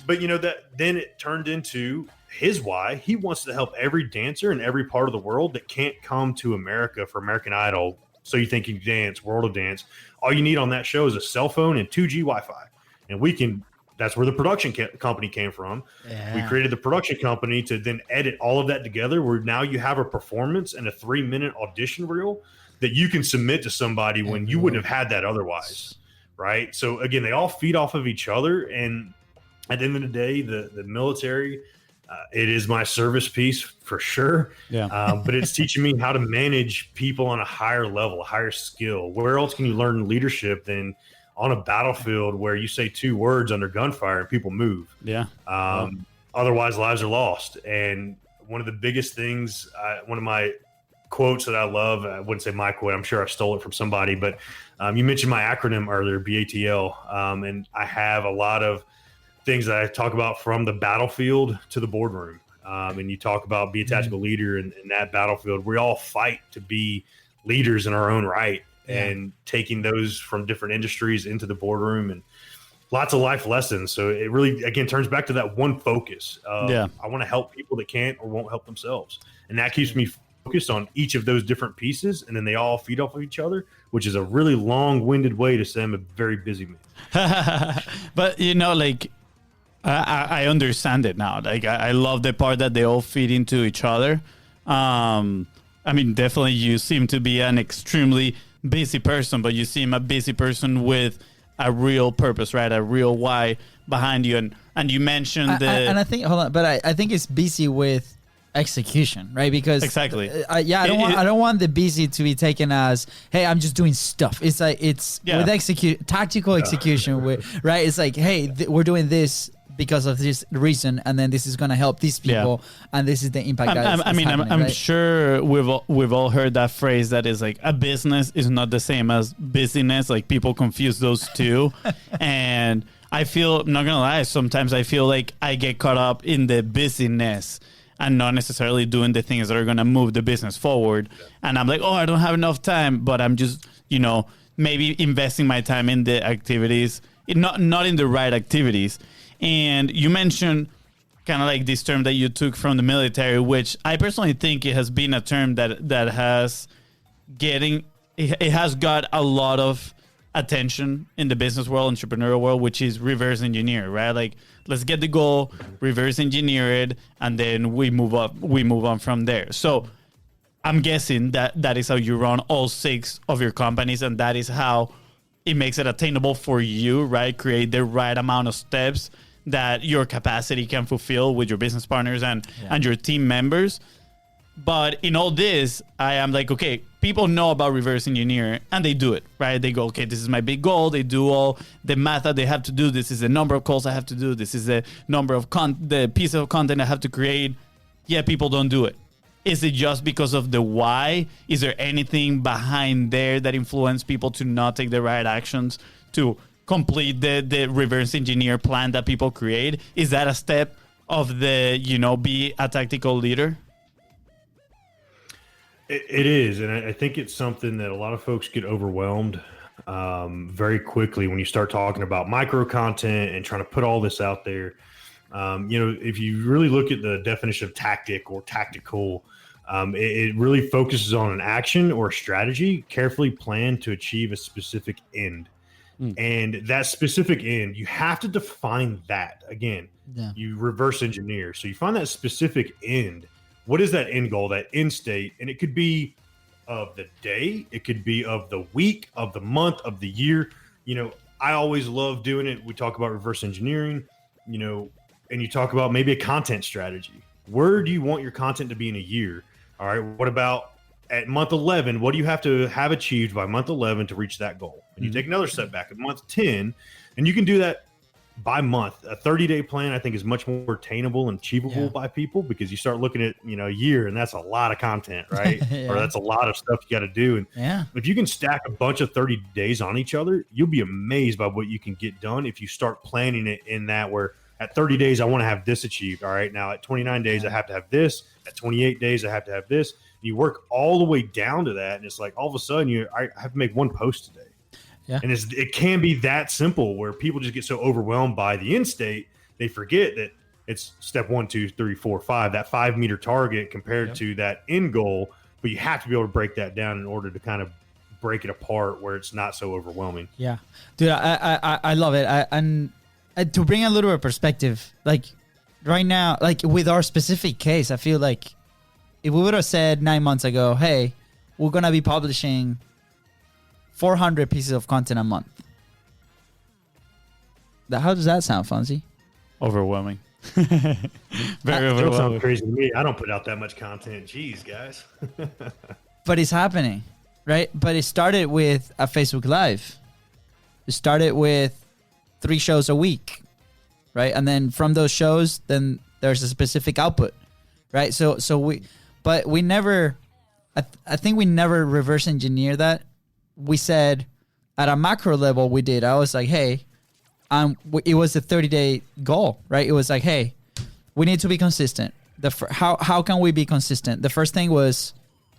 But then it turned into his why. He wants to help every dancer in every part of the world that can't come to America for American Idol. So you think you can dance, World of Dance. All you need on that show is a cell phone and 2G Wi-Fi. And that's where the production company came from. Yeah. We created the production company to then edit all of that together, where now you have a performance and a 3-minute audition reel that you can submit to somebody when you wouldn't have had that otherwise. Right. So again, they all feed off of each other. And at the end of the day, the military, it is my service piece for sure. Yeah. But it's teaching me how to manage people on a higher level, a higher skill. Where else can you learn leadership than on a battlefield where you say 2 words under gunfire and people move? Yeah. Otherwise, lives are lost. And one of the biggest things, one of my quotes that I love. I wouldn't say my quote. I'm sure I stole it from somebody, but you mentioned my acronym earlier, BATL. And I have a lot of things that I talk about from the battlefield to the boardroom. And you talk about be a tactical leader in that battlefield. We all fight to be leaders in our own right, and taking those from different industries into the boardroom, and lots of life lessons. So it really, again, turns back to that one focus. I want to help people that can't or won't help themselves. And that keeps me focused on each of those different pieces. And then they all feed off of each other, which is a really long-winded way to say I'm a very busy man. But, like, I understand it now. Like, I love the part that they all feed into each other. I mean, definitely you seem to be an extremely busy person, but you seem a busy person with a real purpose, right? A real why behind you. And you mentioned I think, hold on, but I think it's busy with execution, right? Because exactly. I don't want the busy to be taken as, hey, I'm just doing stuff. It's like, with tactical execution, right? It's like, hey, we're doing this because of this reason, and then this is going to help these people, and this is the impact. I'm sure we've all heard that phrase that is like, a business is not the same as busyness. Like, people confuse those two. And I feel, I'm not gonna lie, sometimes I feel like I get caught up in the busyness and not necessarily doing the things that are gonna move the business forward. And I'm like, oh, I don't have enough time, but I'm just, maybe investing my time in the activities, not in the right activities. And you mentioned kind of like this term that you took from the military, which I personally think it has been a term that has got a lot of attention in the business world, entrepreneurial world, which is reverse engineer, right? Like, let's get the goal, reverse engineer it, and then we move on from there. So I'm guessing that is how you run all 6 of your companies, and that is how it makes it attainable for you, right? Create the right amount of steps that your capacity can fulfill with your business partners and your team members. But in all this, I am like, okay, people know about reverse engineering and they do it, right? They go, okay, this is my big goal. They do all the math that they have to do. This is the number of calls I have to do. This is the number of the piece of content I have to create. Yeah, people don't do it. Is it just because of the why? Is there anything behind there that influence people to not take the right actions to complete the reverse engineer plan that people create? Is that a step of the, be a tactical leader? It is. And I think it's something that a lot of folks get overwhelmed very quickly when you start talking about micro content and trying to put all this out there. If you really look at the definition of tactic or tactical, it really focuses on an action or a strategy carefully planned to achieve a specific end. And that specific end, you have to define that. Again, you reverse engineer. So you find that specific end. What is that end goal, that end state? And it could be of the day. It could be of the week, of the month, of the year. I always love doing it. We talk about reverse engineering, and you talk about maybe a content strategy. Where do you want your content to be in a year? All right. What about at month 11? What do you have to have achieved by month 11 to reach that goal? And you take another step back at month 10, and you can do that by month. A 30-day plan, I think, is much more attainable and achievable by people, because you start looking at, a year, and that's a lot of content, right? Or that's a lot of stuff you got to do. And if you can stack a bunch of 30 days on each other, you'll be amazed by what you can get done if you start planning it in that, where at 30 days, I want to have this achieved. All right. Now at 29 days, I have to have this. At 28 days, I have to have this. And you work all the way down to that. And it's like, all of a sudden I have to make one post today. Yeah. And it can be that simple, where people just get so overwhelmed by the end state, they forget that it's step 1, 2, 3, 4, 5, that 5-meter target compared to that end goal. But you have to be able to break that down in order to kind of break it apart where it's not so overwhelming. Yeah, dude, I love it. And to bring a little bit of perspective, like right now, like with our specific case, I feel like if we would have said 9 months ago, hey, we're going to be publishing 400 pieces of content a month. How does that sound, Fonzie? Overwhelming. Very overwhelming. Sounds crazy to me. I don't put out that much content. Jeez, guys. But it's happening, right? But it started with a Facebook Live. It started with 3 shows a week, right? And then from those shows, then there's a specific output, right? So we never, I think we never reverse engineer that. We said at a macro level, we did. I was like, hey, it was a 30-day goal, right? It was like, hey, we need to be consistent. How can we be consistent? The first thing was,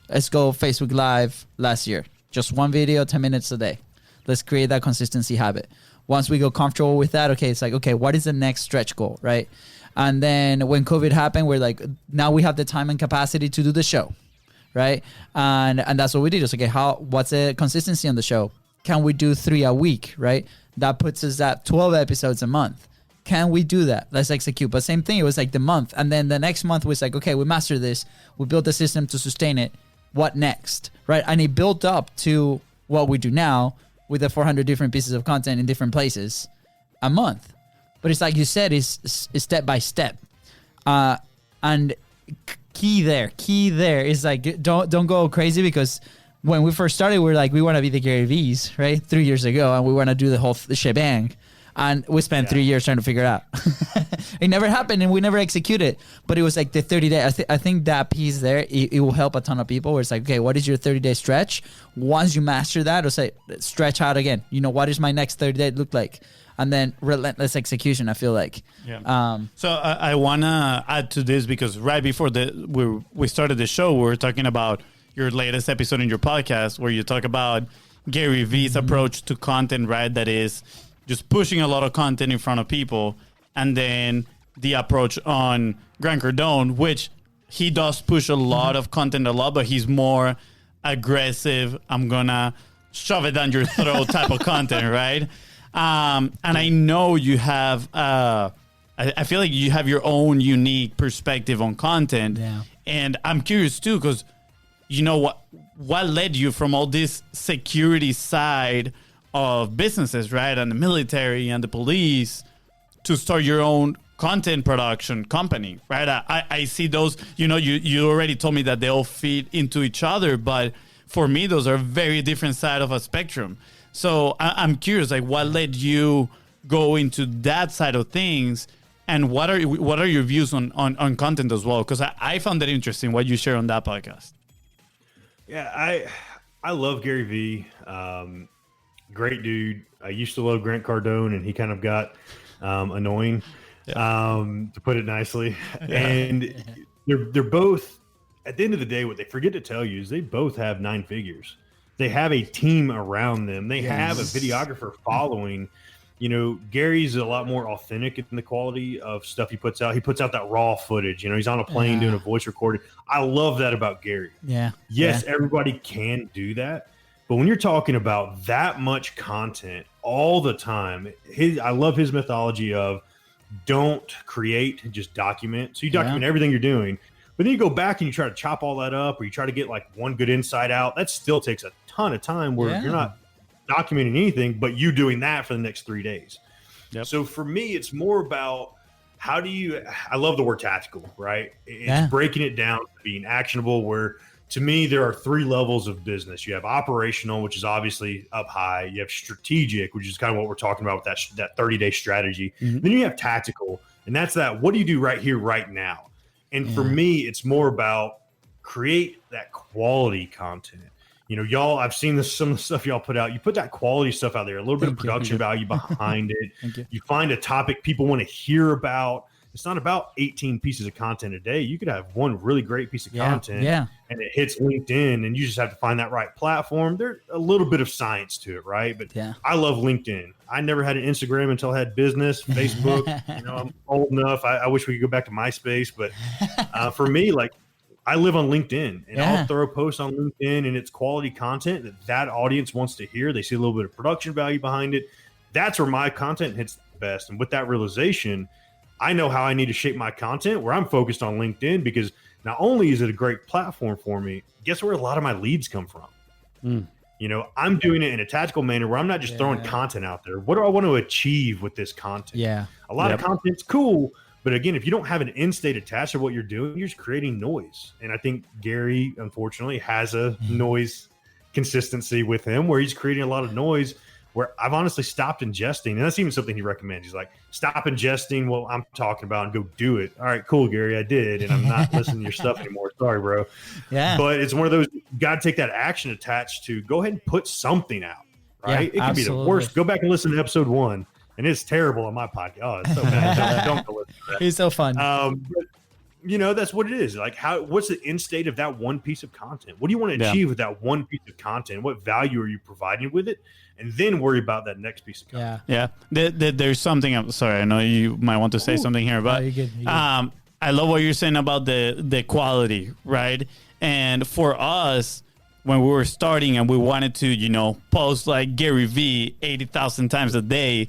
let's go Facebook Live last year. Just one video, 10 minutes a day. Let's create that consistency habit. Once we go comfortable with that, okay, it's like, okay, what is the next stretch goal, right? And then when COVID happened, we're like, now we have the time and capacity to do the show, right? And that's what we did. It's okay, what's the consistency on the show? Can we do 3 a week, right? That puts us at 12 episodes a month. Can we do that? Let's execute. But same thing, it was like the month. And then the next month was like, okay, we mastered this. We built a system to sustain it. What next, right? And it built up to what we do now with the 400 different pieces of content in different places a month. But it's like you said, it's step by step. And key there is like, don't go crazy, because when we first started, we were like, we want to be the Gary V's, right? 3 years ago, and we want to do the whole shebang. And we spent 3 years trying to figure it out. It never happened, and we never executed. But it was like the 30-day. I think that piece there, it will help a ton of people. Where it's like, okay, what is your 30-day stretch? Once you master that, it'll say, stretch out again. What is my next 30-day look like? And then relentless execution, I feel like. Yeah. So I want to add to this, because right before we started the show, we were talking about your latest episode in your podcast, where you talk about Gary V's approach to content, right? That is just pushing a lot of content in front of people. And then the approach on Grant Cardone, which he does push a lot of content a lot, but he's more aggressive. I'm going to shove it down your throat type of content, right? And I know you have, I feel like you have your own unique perspective on content. Yeah. And I'm curious too, because what led you from all this security side of businesses, right, and the military and the police, to start your own content production company, right? I see those, you already told me that they all feed into each other, but for me, those are very different side of a spectrum. So I'm curious, like, what led you go into that side of things, and what are your views on content as well? Because I found that interesting, what you share on that podcast. Yeah, I love Gary V. Great dude. I used to love Grant Cardone, and he kind of got annoying, to put it nicely. Yeah. And they're both, at the end of the day, what they forget to tell you is they both have 9 figures. They have a team around them. They have a videographer following. Gary's a lot more authentic in the quality of stuff he puts out. He puts out that raw footage. He's on a plane doing a voice recording. I love that about Gary. Yeah. Yes, everybody can do that. But when you're talking about that much content all the time, I love his methodology of don't create, just document. So you document everything you're doing, but then you go back and you try to chop all that up, or you try to get like one good insight out. That still takes a ton of time where you're not documenting anything, but you doing that for the next 3 days. Yep. So for me, it's more about I love the word tactical, right? It's breaking it down to being actionable, where to me, there are 3 levels of business. You have operational, which is obviously up high. You have strategic, which is kind of what we're talking about with that 30-day strategy. Mm-hmm. Then you have tactical, and that's that, what do you do right here, right now? And for me, it's more about create that quality content. Y'all, I've seen some of the stuff y'all put out. You put that quality stuff out there, a little bit of production value behind it. You find a topic people want to hear about. It's not about 18 pieces of content a day. You could have one really great piece of content and it hits LinkedIn, and you just have to find that right platform. There's a little bit of science to it, right? But I love LinkedIn. I never had an Instagram until I had business, Facebook. I'm old enough. I wish we could go back to MySpace. But for me, like, I live on LinkedIn, and I'll throw posts on LinkedIn, and it's quality content that audience wants to hear. They see a little bit of production value behind it. That's where my content hits the best. And with that realization, I know how I need to shape my content, where I'm focused on LinkedIn, because not only is it a great platform for me, guess where a lot of my leads come from? I'm doing it in a tactical manner where I'm not just throwing content out there. What do I want to achieve with this content? Yeah. A lot of content's cool, but again, if you don't have an end state attached to what you're doing, you're just creating noise. And I think Gary, unfortunately, has a noise consistency with him where he's creating a lot of noise where I've honestly stopped ingesting. And that's even something he recommends. He's like, stop ingesting what I'm talking about and go do it. All right, cool, Gary, I did. And I'm not listening to your stuff anymore. Sorry, bro. Yeah. But it's one of those, you got to take that action attached to go ahead and put something out, right? Yeah, it could be the worst. Go back and listen to episode 1. And it's terrible on my podcast. Oh, it's so bad. Don't go listen to that. He's so fun. But, you know, that's what it is. Like, what's the end state of that one piece of content? What do you want to achieve with that one piece of content? What value are you providing with it? And then worry about that next piece of content. Yeah. There's something. I'm sorry. I know you might want to say something here, but you're good. I love what you're saying about the quality, right? And for us, when we were starting and we wanted to, you know, post like Gary V 80,000 times a day,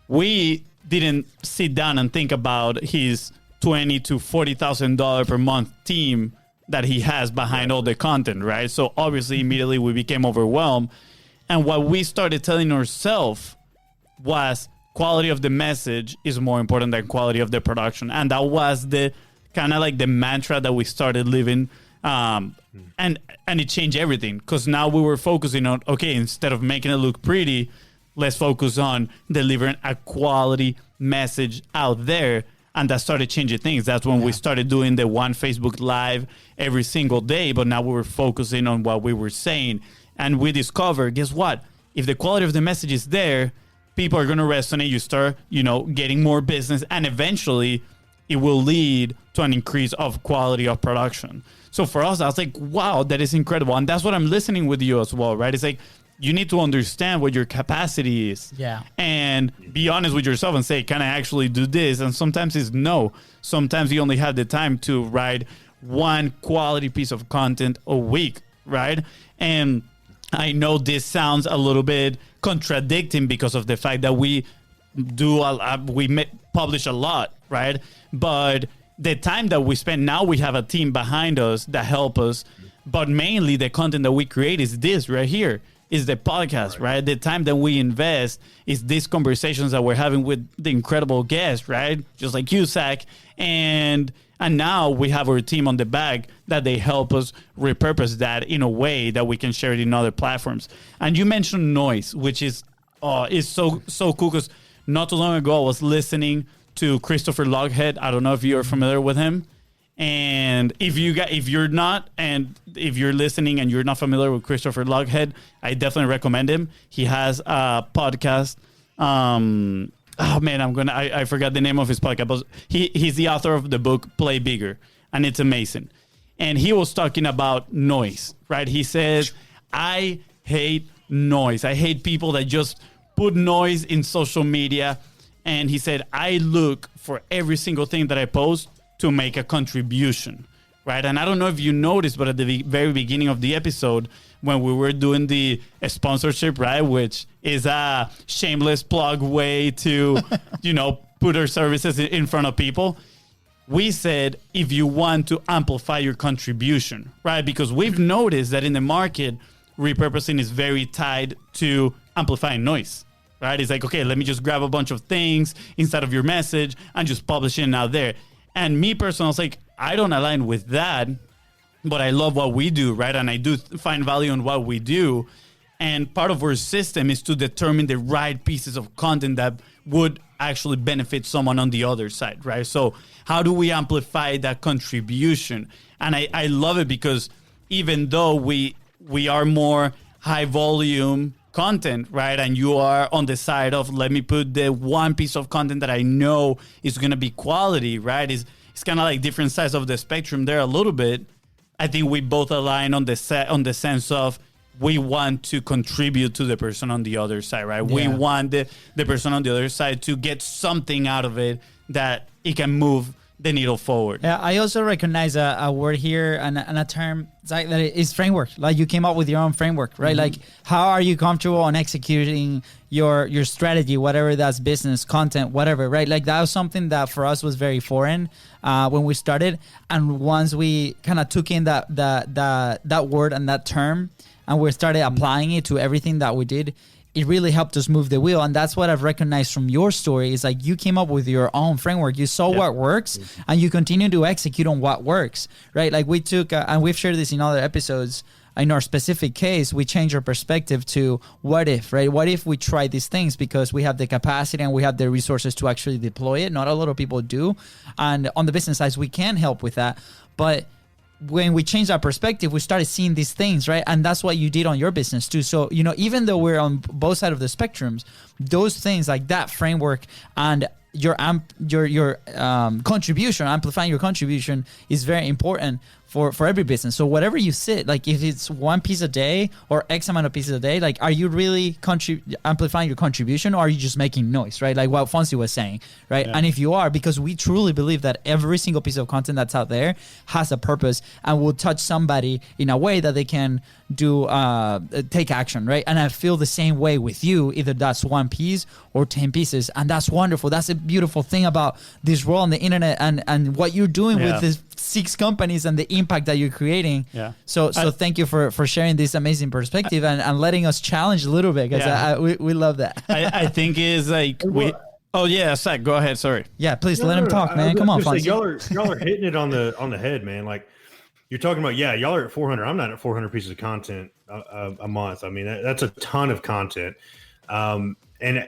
we didn't sit down and think about his $20,000 to $40,000 per month team that he has behind all the content, right? So obviously, immediately we became overwhelmed. And what we started telling ourselves was quality of the message is more important than quality of the production. And that was the kind of like the mantra that we started living. And it changed everything, because now we were focusing on, okay, instead of making it look pretty, let's focus on delivering a quality message out there. And that started changing things. That's when we started doing the one Facebook Live every single day. But now we were focusing on what we were saying. And we discovered, guess what? If the quality of the message is there, people are going to resonate. You start, you know, getting more business. And eventually, it will lead to an increase of quality of production. So for us, I was like, wow, that is incredible. And that's what I'm listening with you as well, right? It's like, you need to understand what your capacity is. Yeah. And be honest with yourself and say, can I actually do this? And sometimes it's no. Sometimes you only have the time to write one quality piece of content a week, right? And I know this sounds a little bit contradicting because of the fact that we publish a lot, right? But the time that we spend now, we have a team behind us that help us. But mainly the content that we create is this right here, is the podcast, right? The time that we invest is these conversations that we're having with the incredible guests, right? Just like you, Zach. And now we have our team on the back that they help us repurpose that in a way that we can share it in other platforms. And you mentioned noise, which is so cool, because not too long ago I was listening to Christopher Loghead. I don't know if you're familiar with him. And if you're not, and if you're listening and you're not familiar with Christopher Loghead, I definitely recommend him. He has a podcast. I forgot the name of his podcast, but he's the author of the book Play Bigger, and it's amazing. And he was talking about noise, right? He says, I hate noise. I hate people that just put noise in social media. And he said, I look for every single thing that I post to make a contribution, right? And I don't know if you noticed, but at the very beginning of the episode, when we were doing the sponsorship, right, which is a shameless plug way to, put our services in front of people, we said, if you want to amplify your contribution, right? Because we've noticed that in the market, repurposing is very tied to amplifying noise, right? It's like, okay, let me just grab a bunch of things inside of your message and just publish it out there. And me personally, I was like, I don't align with that, but I love what we do, right? And I do find value in what we do. And part of our system is to determine the right pieces of content that would actually benefit someone on the other side, right? So how do we amplify that contribution? And I love it because even though we are more high volume content, right? And you are on the side of, let me put the one piece of content that I know is going to be quality, right? It's kind of like different sides of the spectrum there a little bit. I think we both align on the sense of we want to contribute to the person on the other side, right? Yeah. We want the person on the other side to get something out of it that it can move the needle forward. Yeah, I also recognize a word here and a term that is framework. Like you came up with your own framework, right? Mm-hmm. Like how are you comfortable on executing your strategy, whatever that's business, content, whatever, right? Like that was something that for us was very foreign when we started. And once we kind of took in that word and that term and we started applying it to everything that we did, it really helped us move the wheel. And that's what I've recognized from your story is like you came up with your own framework. You saw what works and you continue to execute on what works, right? Like we took, and we've shared this in other episodes, in our specific case, we change our perspective to what if, right? What if we try these things because we have the capacity and we have the resources to actually deploy it? Not a lot of people do. And on the business side, we can help with that. But when we changed our perspective, we started seeing these things, right? And that's what you did on your business too. So, you know, even though we're on both sides of the spectrums, those things like that framework and your contribution, amplifying your contribution is very important for every business. So whatever you sit, like if it's one piece a day or X amount of pieces a day, like are you really amplifying your contribution or are you just making noise, right? Like what Fonzie was saying, right? Yeah. And if you are, because we truly believe that every single piece of content that's out there has a purpose and will touch somebody in a way that they can do take action, right? And I feel the same way with you, either that's one piece or 10 pieces, and that's wonderful. That's a beautiful thing about this role on the internet and what you're doing with these 6 companies and the impact that you're creating. Yeah. So thank you for sharing this amazing perspective and letting us challenge a little bit, because we love that. I think is like Oh yeah, Zach, go ahead. Sorry. Yeah, please let him talk, man. Come on, Fonzie. Y'all are hitting it on the head, man. Like you're talking about, y'all are at 400. I'm not at 400 pieces of content a month. I mean, that's a ton of content. And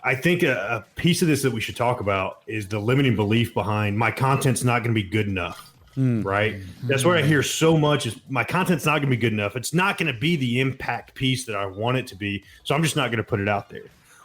I think a piece of this that we should talk about is the limiting belief behind my content's not going to be good enough. Right. That's what I hear so much is my content's not going to be good enough. It's not going to be the impact piece that I want it to be. So I'm just not going to put it out there.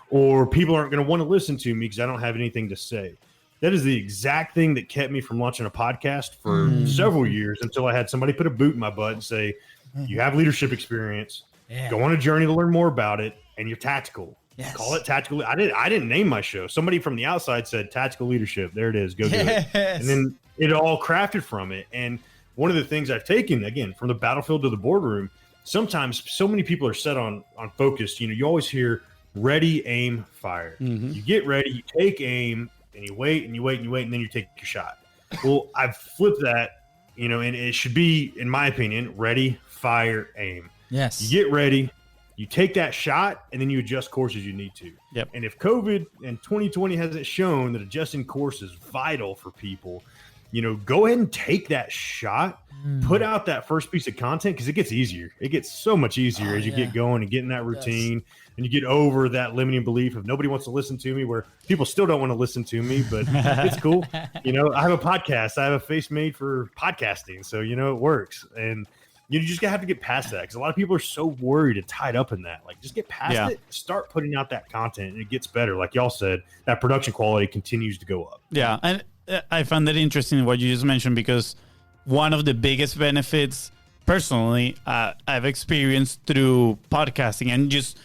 Or people aren't going to want to listen to me because I don't have anything to say. That is the exact thing that kept me from launching a podcast for several years until I had somebody put a boot in my butt and say, you have leadership experience, go on a journey to learn more about it, and you're tactical. Yes. Call it tactical. I didn't name my show. Somebody from the outside said tactical leadership. There it is. Go do it. And then it all crafted from it. And one of the things I've taken, again, from the battlefield to the boardroom, sometimes so many people are set on focus. You know, you always hear ready, aim, fire. You get ready, you take aim, and you wait and you wait and you wait, and then you take your shot. Well, I've flipped that, you know, and it should be, in my opinion, ready, fire, aim. Yes. You get ready, you take that shot, and then you adjust course as you need to. Yep. And if COVID and 2020 hasn't shown that adjusting course is vital for people, you know, go ahead and take that shot, put out that first piece of content, because it gets easier. It gets so much easier as you get going and get in that routine. And you get over that limiting belief of nobody wants to listen to me, where people still don't want to listen to me, but it's cool. You know, I have a podcast. I have a face made for podcasting. So, you know, it works. And you just have to get past that, because a lot of people are so worried and tied up in that. Like, just get past it, start putting out that content, and it gets better. Like y'all said, that production quality continues to go up. Yeah. And I found that interesting what you just mentioned, because one of the biggest benefits personally I've experienced through podcasting and just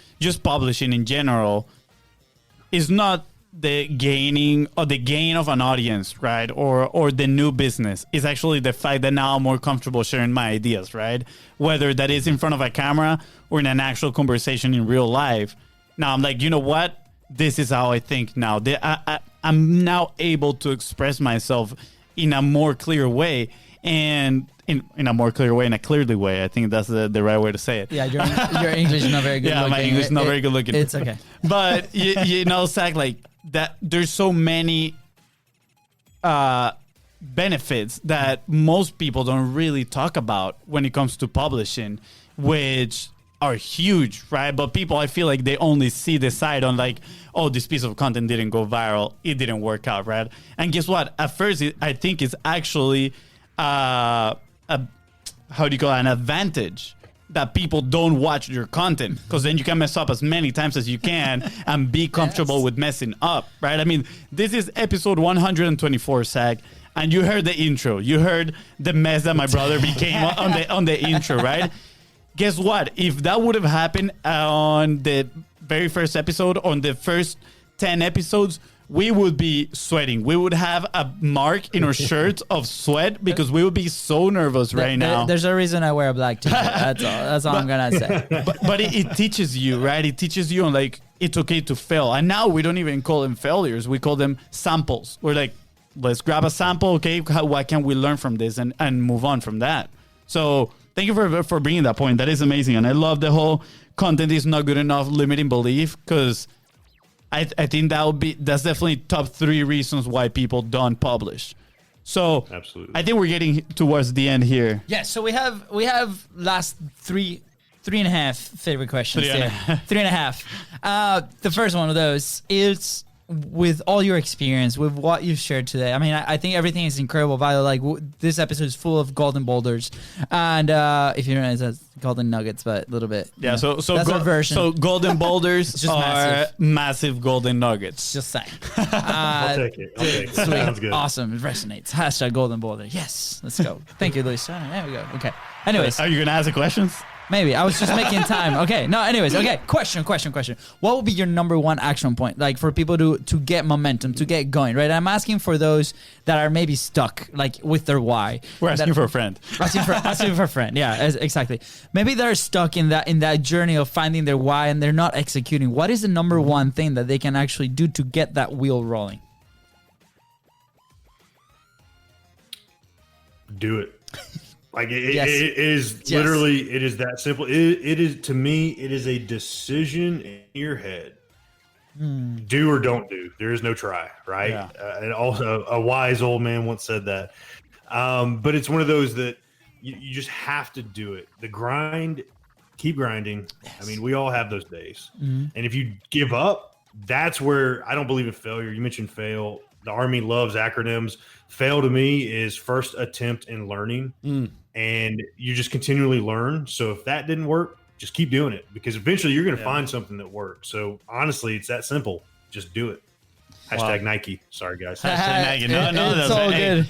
publishing in general is not the gain of an audience, right? Or the new business. Is actually the fact that now I'm more comfortable sharing my ideas, right? Whether that is in front of a camera or in an actual conversation in real life. Now I'm like, you know what? This is how I think now. I'm now able to express myself in a more clear way, and in a more clear way, in a clearly way. I think that's the right way to say it. Yeah, your English is not very good looking. My English is not very good looking. It's okay. But, you know, Zach, like that, there's so many benefits that most people don't really talk about when it comes to publishing, which are huge, right? But people, I feel like they only see the side on like, oh, this piece of content didn't go viral. It didn't work out, right? And guess what? At first, I think it's actually how do you call it, an advantage that people don't watch your content, because then you can mess up as many times as you can and be comfortable with messing up, right? I mean, this is episode 124, Zach, and you heard the intro. You heard the mess that my brother became on the intro, right? Guess what? If that would have happened on the very first episode, on the first 10 episodes, we would be sweating. We would have a mark in our shirts of sweat because we would be so nervous right now. There's a reason I wear a black t-shirt. That's all I'm going to say. But it teaches you, right? It teaches you on like, it's okay to fail. And now we don't even call them failures. We call them samples. We're like, let's grab a sample. Okay, what can we learn from this and move on from that? So Thank you for bringing that point. That is amazing. And I love the whole content is not good enough, limiting belief, because I think that's definitely top 3 reasons why people don't publish. So absolutely, I think we're getting towards the end here. Yeah. So we have last three and a half favorite questions. 3.5. The first one of those is, with all your experience, with what you've shared today, I mean, I think everything is incredible value. Like this episode is full of golden boulders, and if you don't know, that's golden nuggets, but a little bit. Yeah, so that's our version. So golden boulders are massive golden nuggets. Just saying. I'll take it. Sounds good. Awesome. It resonates. Hashtag golden boulder. Yes. Let's go. Thank you, Luis. There we go. Okay. Anyways. Are you going to ask the questions? Maybe. I was just making time. Okay. No, anyways. Okay. Question. What would be your number one action point? Like for people to get momentum, to get going, right? I'm asking for those that are maybe stuck, like with their why. We're asking for a friend. Asking for a friend. Yeah, exactly. Maybe they're stuck in that journey of finding their why and they're not executing. What is the number one thing that they can actually do to get that wheel rolling? Do it. Like it is literally, it is that simple. It is, to me, it is a decision in your head. Do or don't do. There is no try, right? Yeah. And also, a wise old man once said that. But it's one of those that you just have to do it. The grind, keep grinding. Yes. I mean, we all have those days. And if you give up, that's where I don't believe in failure. You mentioned fail. The Army loves acronyms. Fail to me is first attempt in learning. And you just continually learn. So if that didn't work, just keep doing it, because eventually you're going to find something that works. So honestly, it's that simple. Just do it. Hashtag Nike. Sorry, guys. Hashtag Nike. It's all good.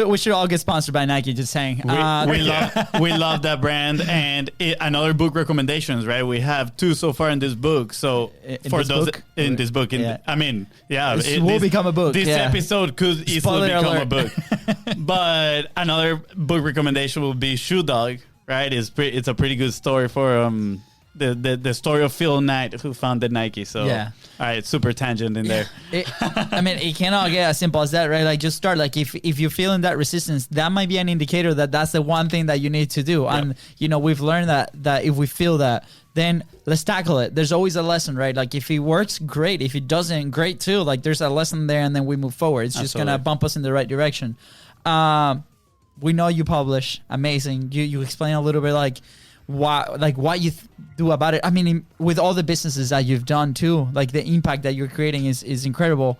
We should all get sponsored by Nike. Just saying. We love that brand. And another book recommendations, right? We have 2 so far in this book. So for those in this book, I mean, this will become a book. This episode could easily become a book. But another book recommendation will be Shoe Dog, right? It's a pretty good story for the story of Phil Knight, who founded Nike. So all right, super tangent in there. I mean, it cannot get as simple as that, right? Like, just start. Like, if you're feeling that resistance, that might be an indicator that that's the one thing that you need to do. And we've learned that if we feel that, then let's tackle it. There's always a lesson, right? Like, if it works, great. If it doesn't, great too. Like, there's a lesson there, and then we move forward. It's just gonna bump us in the right direction. We know you publish. Amazing. You explain a little bit like what you do about it. I mean, with all the businesses that you've done too, like the impact that you're creating is incredible.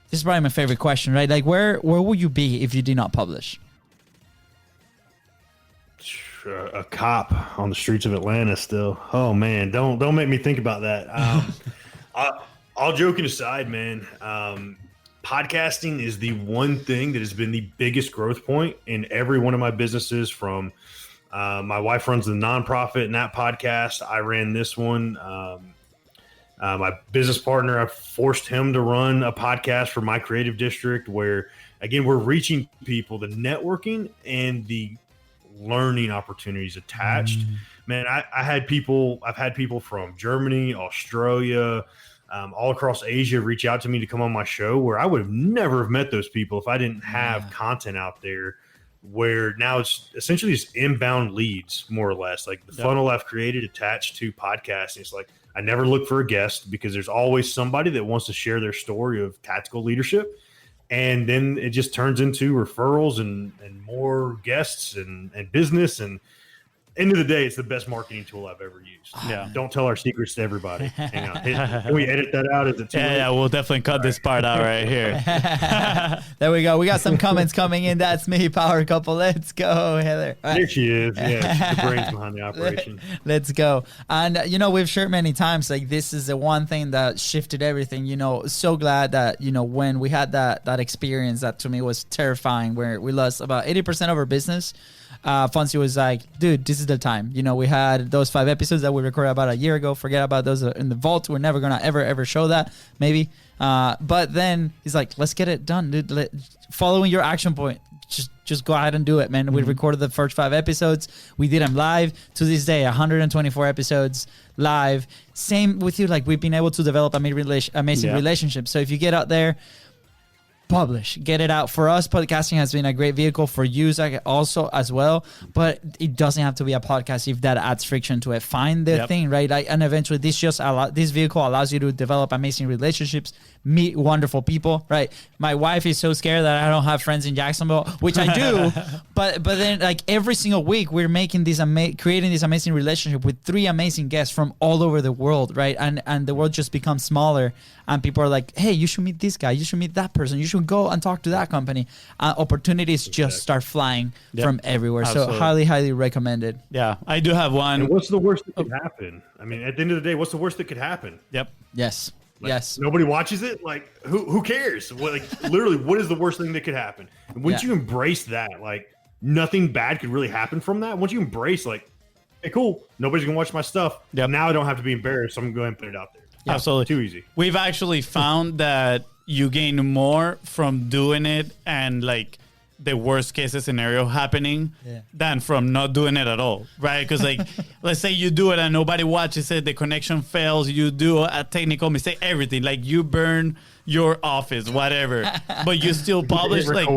This is probably my favorite question, right? Like, where would you be if you did not publish? A cop on the streets of Atlanta still. Oh man, don't make me think about that. All joking aside, man, podcasting is the one thing that has been the biggest growth point in every one of my businesses. From my wife runs the nonprofit and that podcast. I ran this one. My business partner, I forced him to run a podcast for my creative district, where, again, we're reaching people, the networking and the learning opportunities attached. Man, I've had people from Germany, Australia, all across Asia reach out to me to come on my show, where I would have never have met those people if I didn't have content out there, where now it's essentially just inbound leads, more or less. Like the funnel I've created attached to podcasting. It's like, I never look for a guest, because there's always somebody that wants to share their story of tactical leadership. And then it just turns into referrals and more guests and business. And end of the day, it's the best marketing tool I've ever used. Yeah. Don't tell our secrets to everybody. Hang on. Can we edit that out? Is it too late? Yeah, we'll definitely cut this part out right here. There we go. We got some comments coming in. That's me, power couple. Let's go, Heather. Right. There she is. Yeah, she's the brains behind the operation. Let's go. And, we've shared many times, like, this is the one thing that shifted everything. So glad that, when we had that experience, that to me was terrifying, where we lost about 80% of our business. Fonzie was like, dude, this is the time. We had those 5 episodes that we recorded about a year ago. Forget about those in the vault. We're never going to ever show that, maybe. But then he's like, let's get it done, dude. Following your action point, just go ahead and do it, man. We recorded the first 5 episodes. We did them live. To this day, 124 episodes live. Same with you. Like, we've been able to develop amazing relationships. So if you get out there, publish, get it out. For us, podcasting has been a great vehicle. For you, Zach, also as well. But it doesn't have to be a podcast if that adds friction to it. Find the thing, right? And eventually, this vehicle allows you to develop amazing relationships, meet wonderful people, right? My wife is so scared that I don't have friends in Jacksonville, which I do. but then, like every single week, we're making this creating this amazing relationship with 3 amazing guests from all over the world, right? And the world just becomes smaller, and people are like, hey, you should meet this guy, you should meet that person, you should go and talk to that company. Opportunities just start flying from everywhere. Absolutely. So highly recommended. Yeah, I do have one. And what's the worst that could happen? I mean, at the end of the day, what's the worst that could happen? Yep. Yes. Like, yes. Nobody watches it. Like, who cares? Literally, what is the worst thing that could happen? And once you embrace that, like, nothing bad could really happen from that. Once you embrace, like, hey, cool, nobody's gonna watch my stuff. Yep. Now I don't have to be embarrassed. So I'm gonna go ahead and put it out there. Yeah. Absolutely. Too easy. We've actually found that you gain more from doing it and like the worst case scenario happening than from not doing it at all, right? Because like, let's say you do it and nobody watches it, the connection fails, you do a technical mistake, everything, like you burn your office, whatever, but you still publish. Like,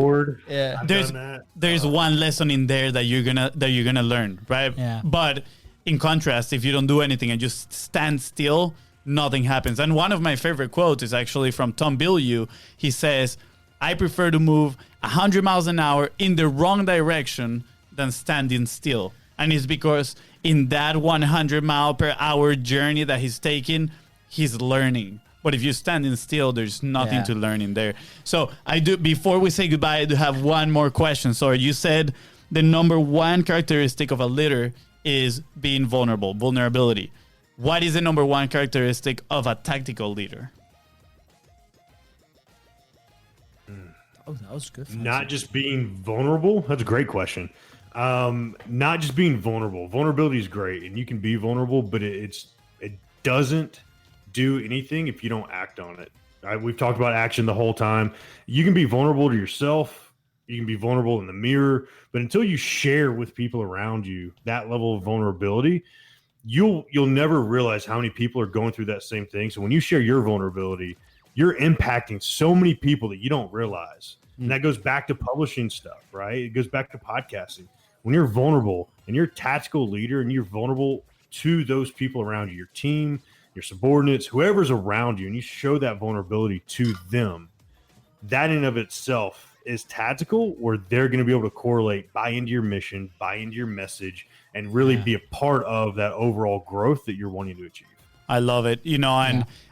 there's one lesson in there that you're gonna learn, right? Yeah. But in contrast, if you don't do anything and just stand still, nothing happens. And one of my favorite quotes is actually from Tom Bilyeu. He says, I prefer to move 100 miles an hour in the wrong direction than standing still. And it's because in that 100 mile per hour journey that he's taking, he's learning. But if you're standing still, there's nothing to learn in there. So before we say goodbye, I do have one more question. So you said the number one characteristic of a leader is being vulnerability. What is the number one characteristic of a tactical leader? Oh, that was good. Not just being vulnerable. That's a great question. Not just being vulnerable. Vulnerability is great, and you can be vulnerable, but it doesn't do anything if you don't act on it. Right? We've talked about action the whole time. You can be vulnerable to yourself. You can be vulnerable in the mirror, but until you share with people around you that level of vulnerability, you'll never realize how many people are going through that same thing. So when you share your vulnerability, you're impacting so many people that you don't realize. And that goes back to publishing stuff, right? It goes back to podcasting. When you're vulnerable and you're a tactical leader and you're vulnerable to those people around you, your team, your subordinates, whoever's around you, and you show that vulnerability to them, that in of itself is tactical, where they're going to be able to correlate, buy into your mission, buy into your message, and really be a part of that overall growth that you're wanting to achieve. I love it. And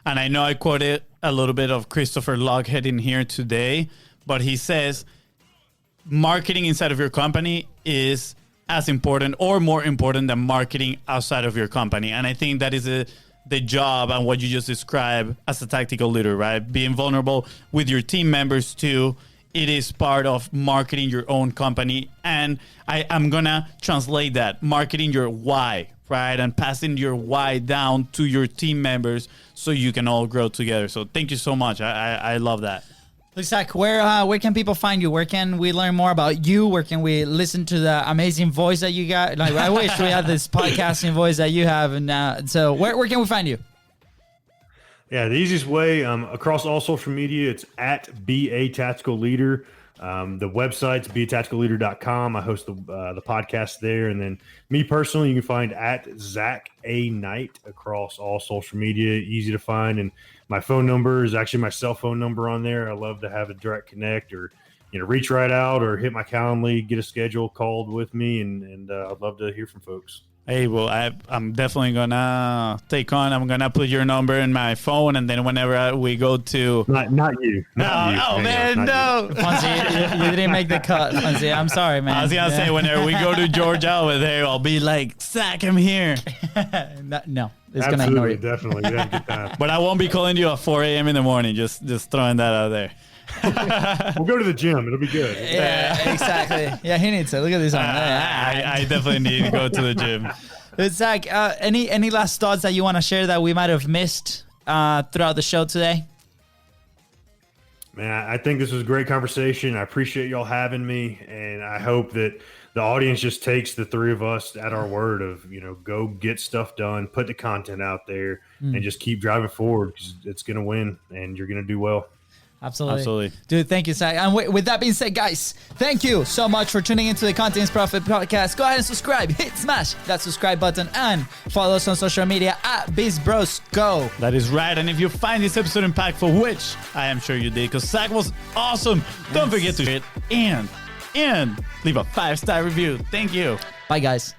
I know I quoted a little bit of Christopher Lochhead in here today, but he says marketing inside of your company is as important or more important than marketing outside of your company. And I think that is the job and what you just described as a tactical leader, right? Being vulnerable with your team members too. It is part of marketing your own company. And I'm going to translate that, marketing your why, right? And passing your why down to your team members so you can all grow together. So thank you so much. I love that. Zach, where can people find you? Where can we learn more about you? Where can we listen to the amazing voice that you got? Like, I wish we had this podcasting voice that you have. And so where can we find you? Yeah, the easiest way, across all social media, it's at Be a Tactical Leader. The website's beatacticalleader.com. I host the podcast there. And then me personally, you can find at Zack A. Knight across all social media. Easy to find. And my phone number is actually my cell phone number on there. I love to have a direct connect, or reach right out or hit my Calendly, get a schedule called with me, and I'd love to hear from folks. Hey, well, I'm definitely gonna I'm gonna put your number in my phone, and then whenever we go to not you. Oh man, no. Fonzie, you didn't make the cut, Fonzie. I'm sorry, man. I was gonna say whenever we go to Georgia over there, I'll be like, Zach, I'm here. No, it's gonna ignore you. Definitely, we have a good time. But I won't be calling you at 4 a.m. in the morning. Just throwing that out there. We'll go to the gym. It'll be good. Yeah, exactly. Yeah, he needs to. Look at this. I definitely need to go to the gym. Zach, any last thoughts that you want to share that we might have missed throughout the show today? Man, I think this was a great conversation. I appreciate y'all having me, and I hope that the audience just takes the three of us at our word of, go get stuff done, put the content out there, and just keep driving forward, because it's going to win, and you're going to do well. Absolutely. Dude, thank you, Zack. And with that being said, guys, thank you so much for tuning into the Contents Profit Podcast. Go ahead and subscribe. Smash that subscribe button and follow us on social media at Beast Bros Go. That is right. And if you find this episode impactful, which I am sure you did, because Zack was awesome, don't forget to share it and leave a 5-star review. Thank you. Bye, guys.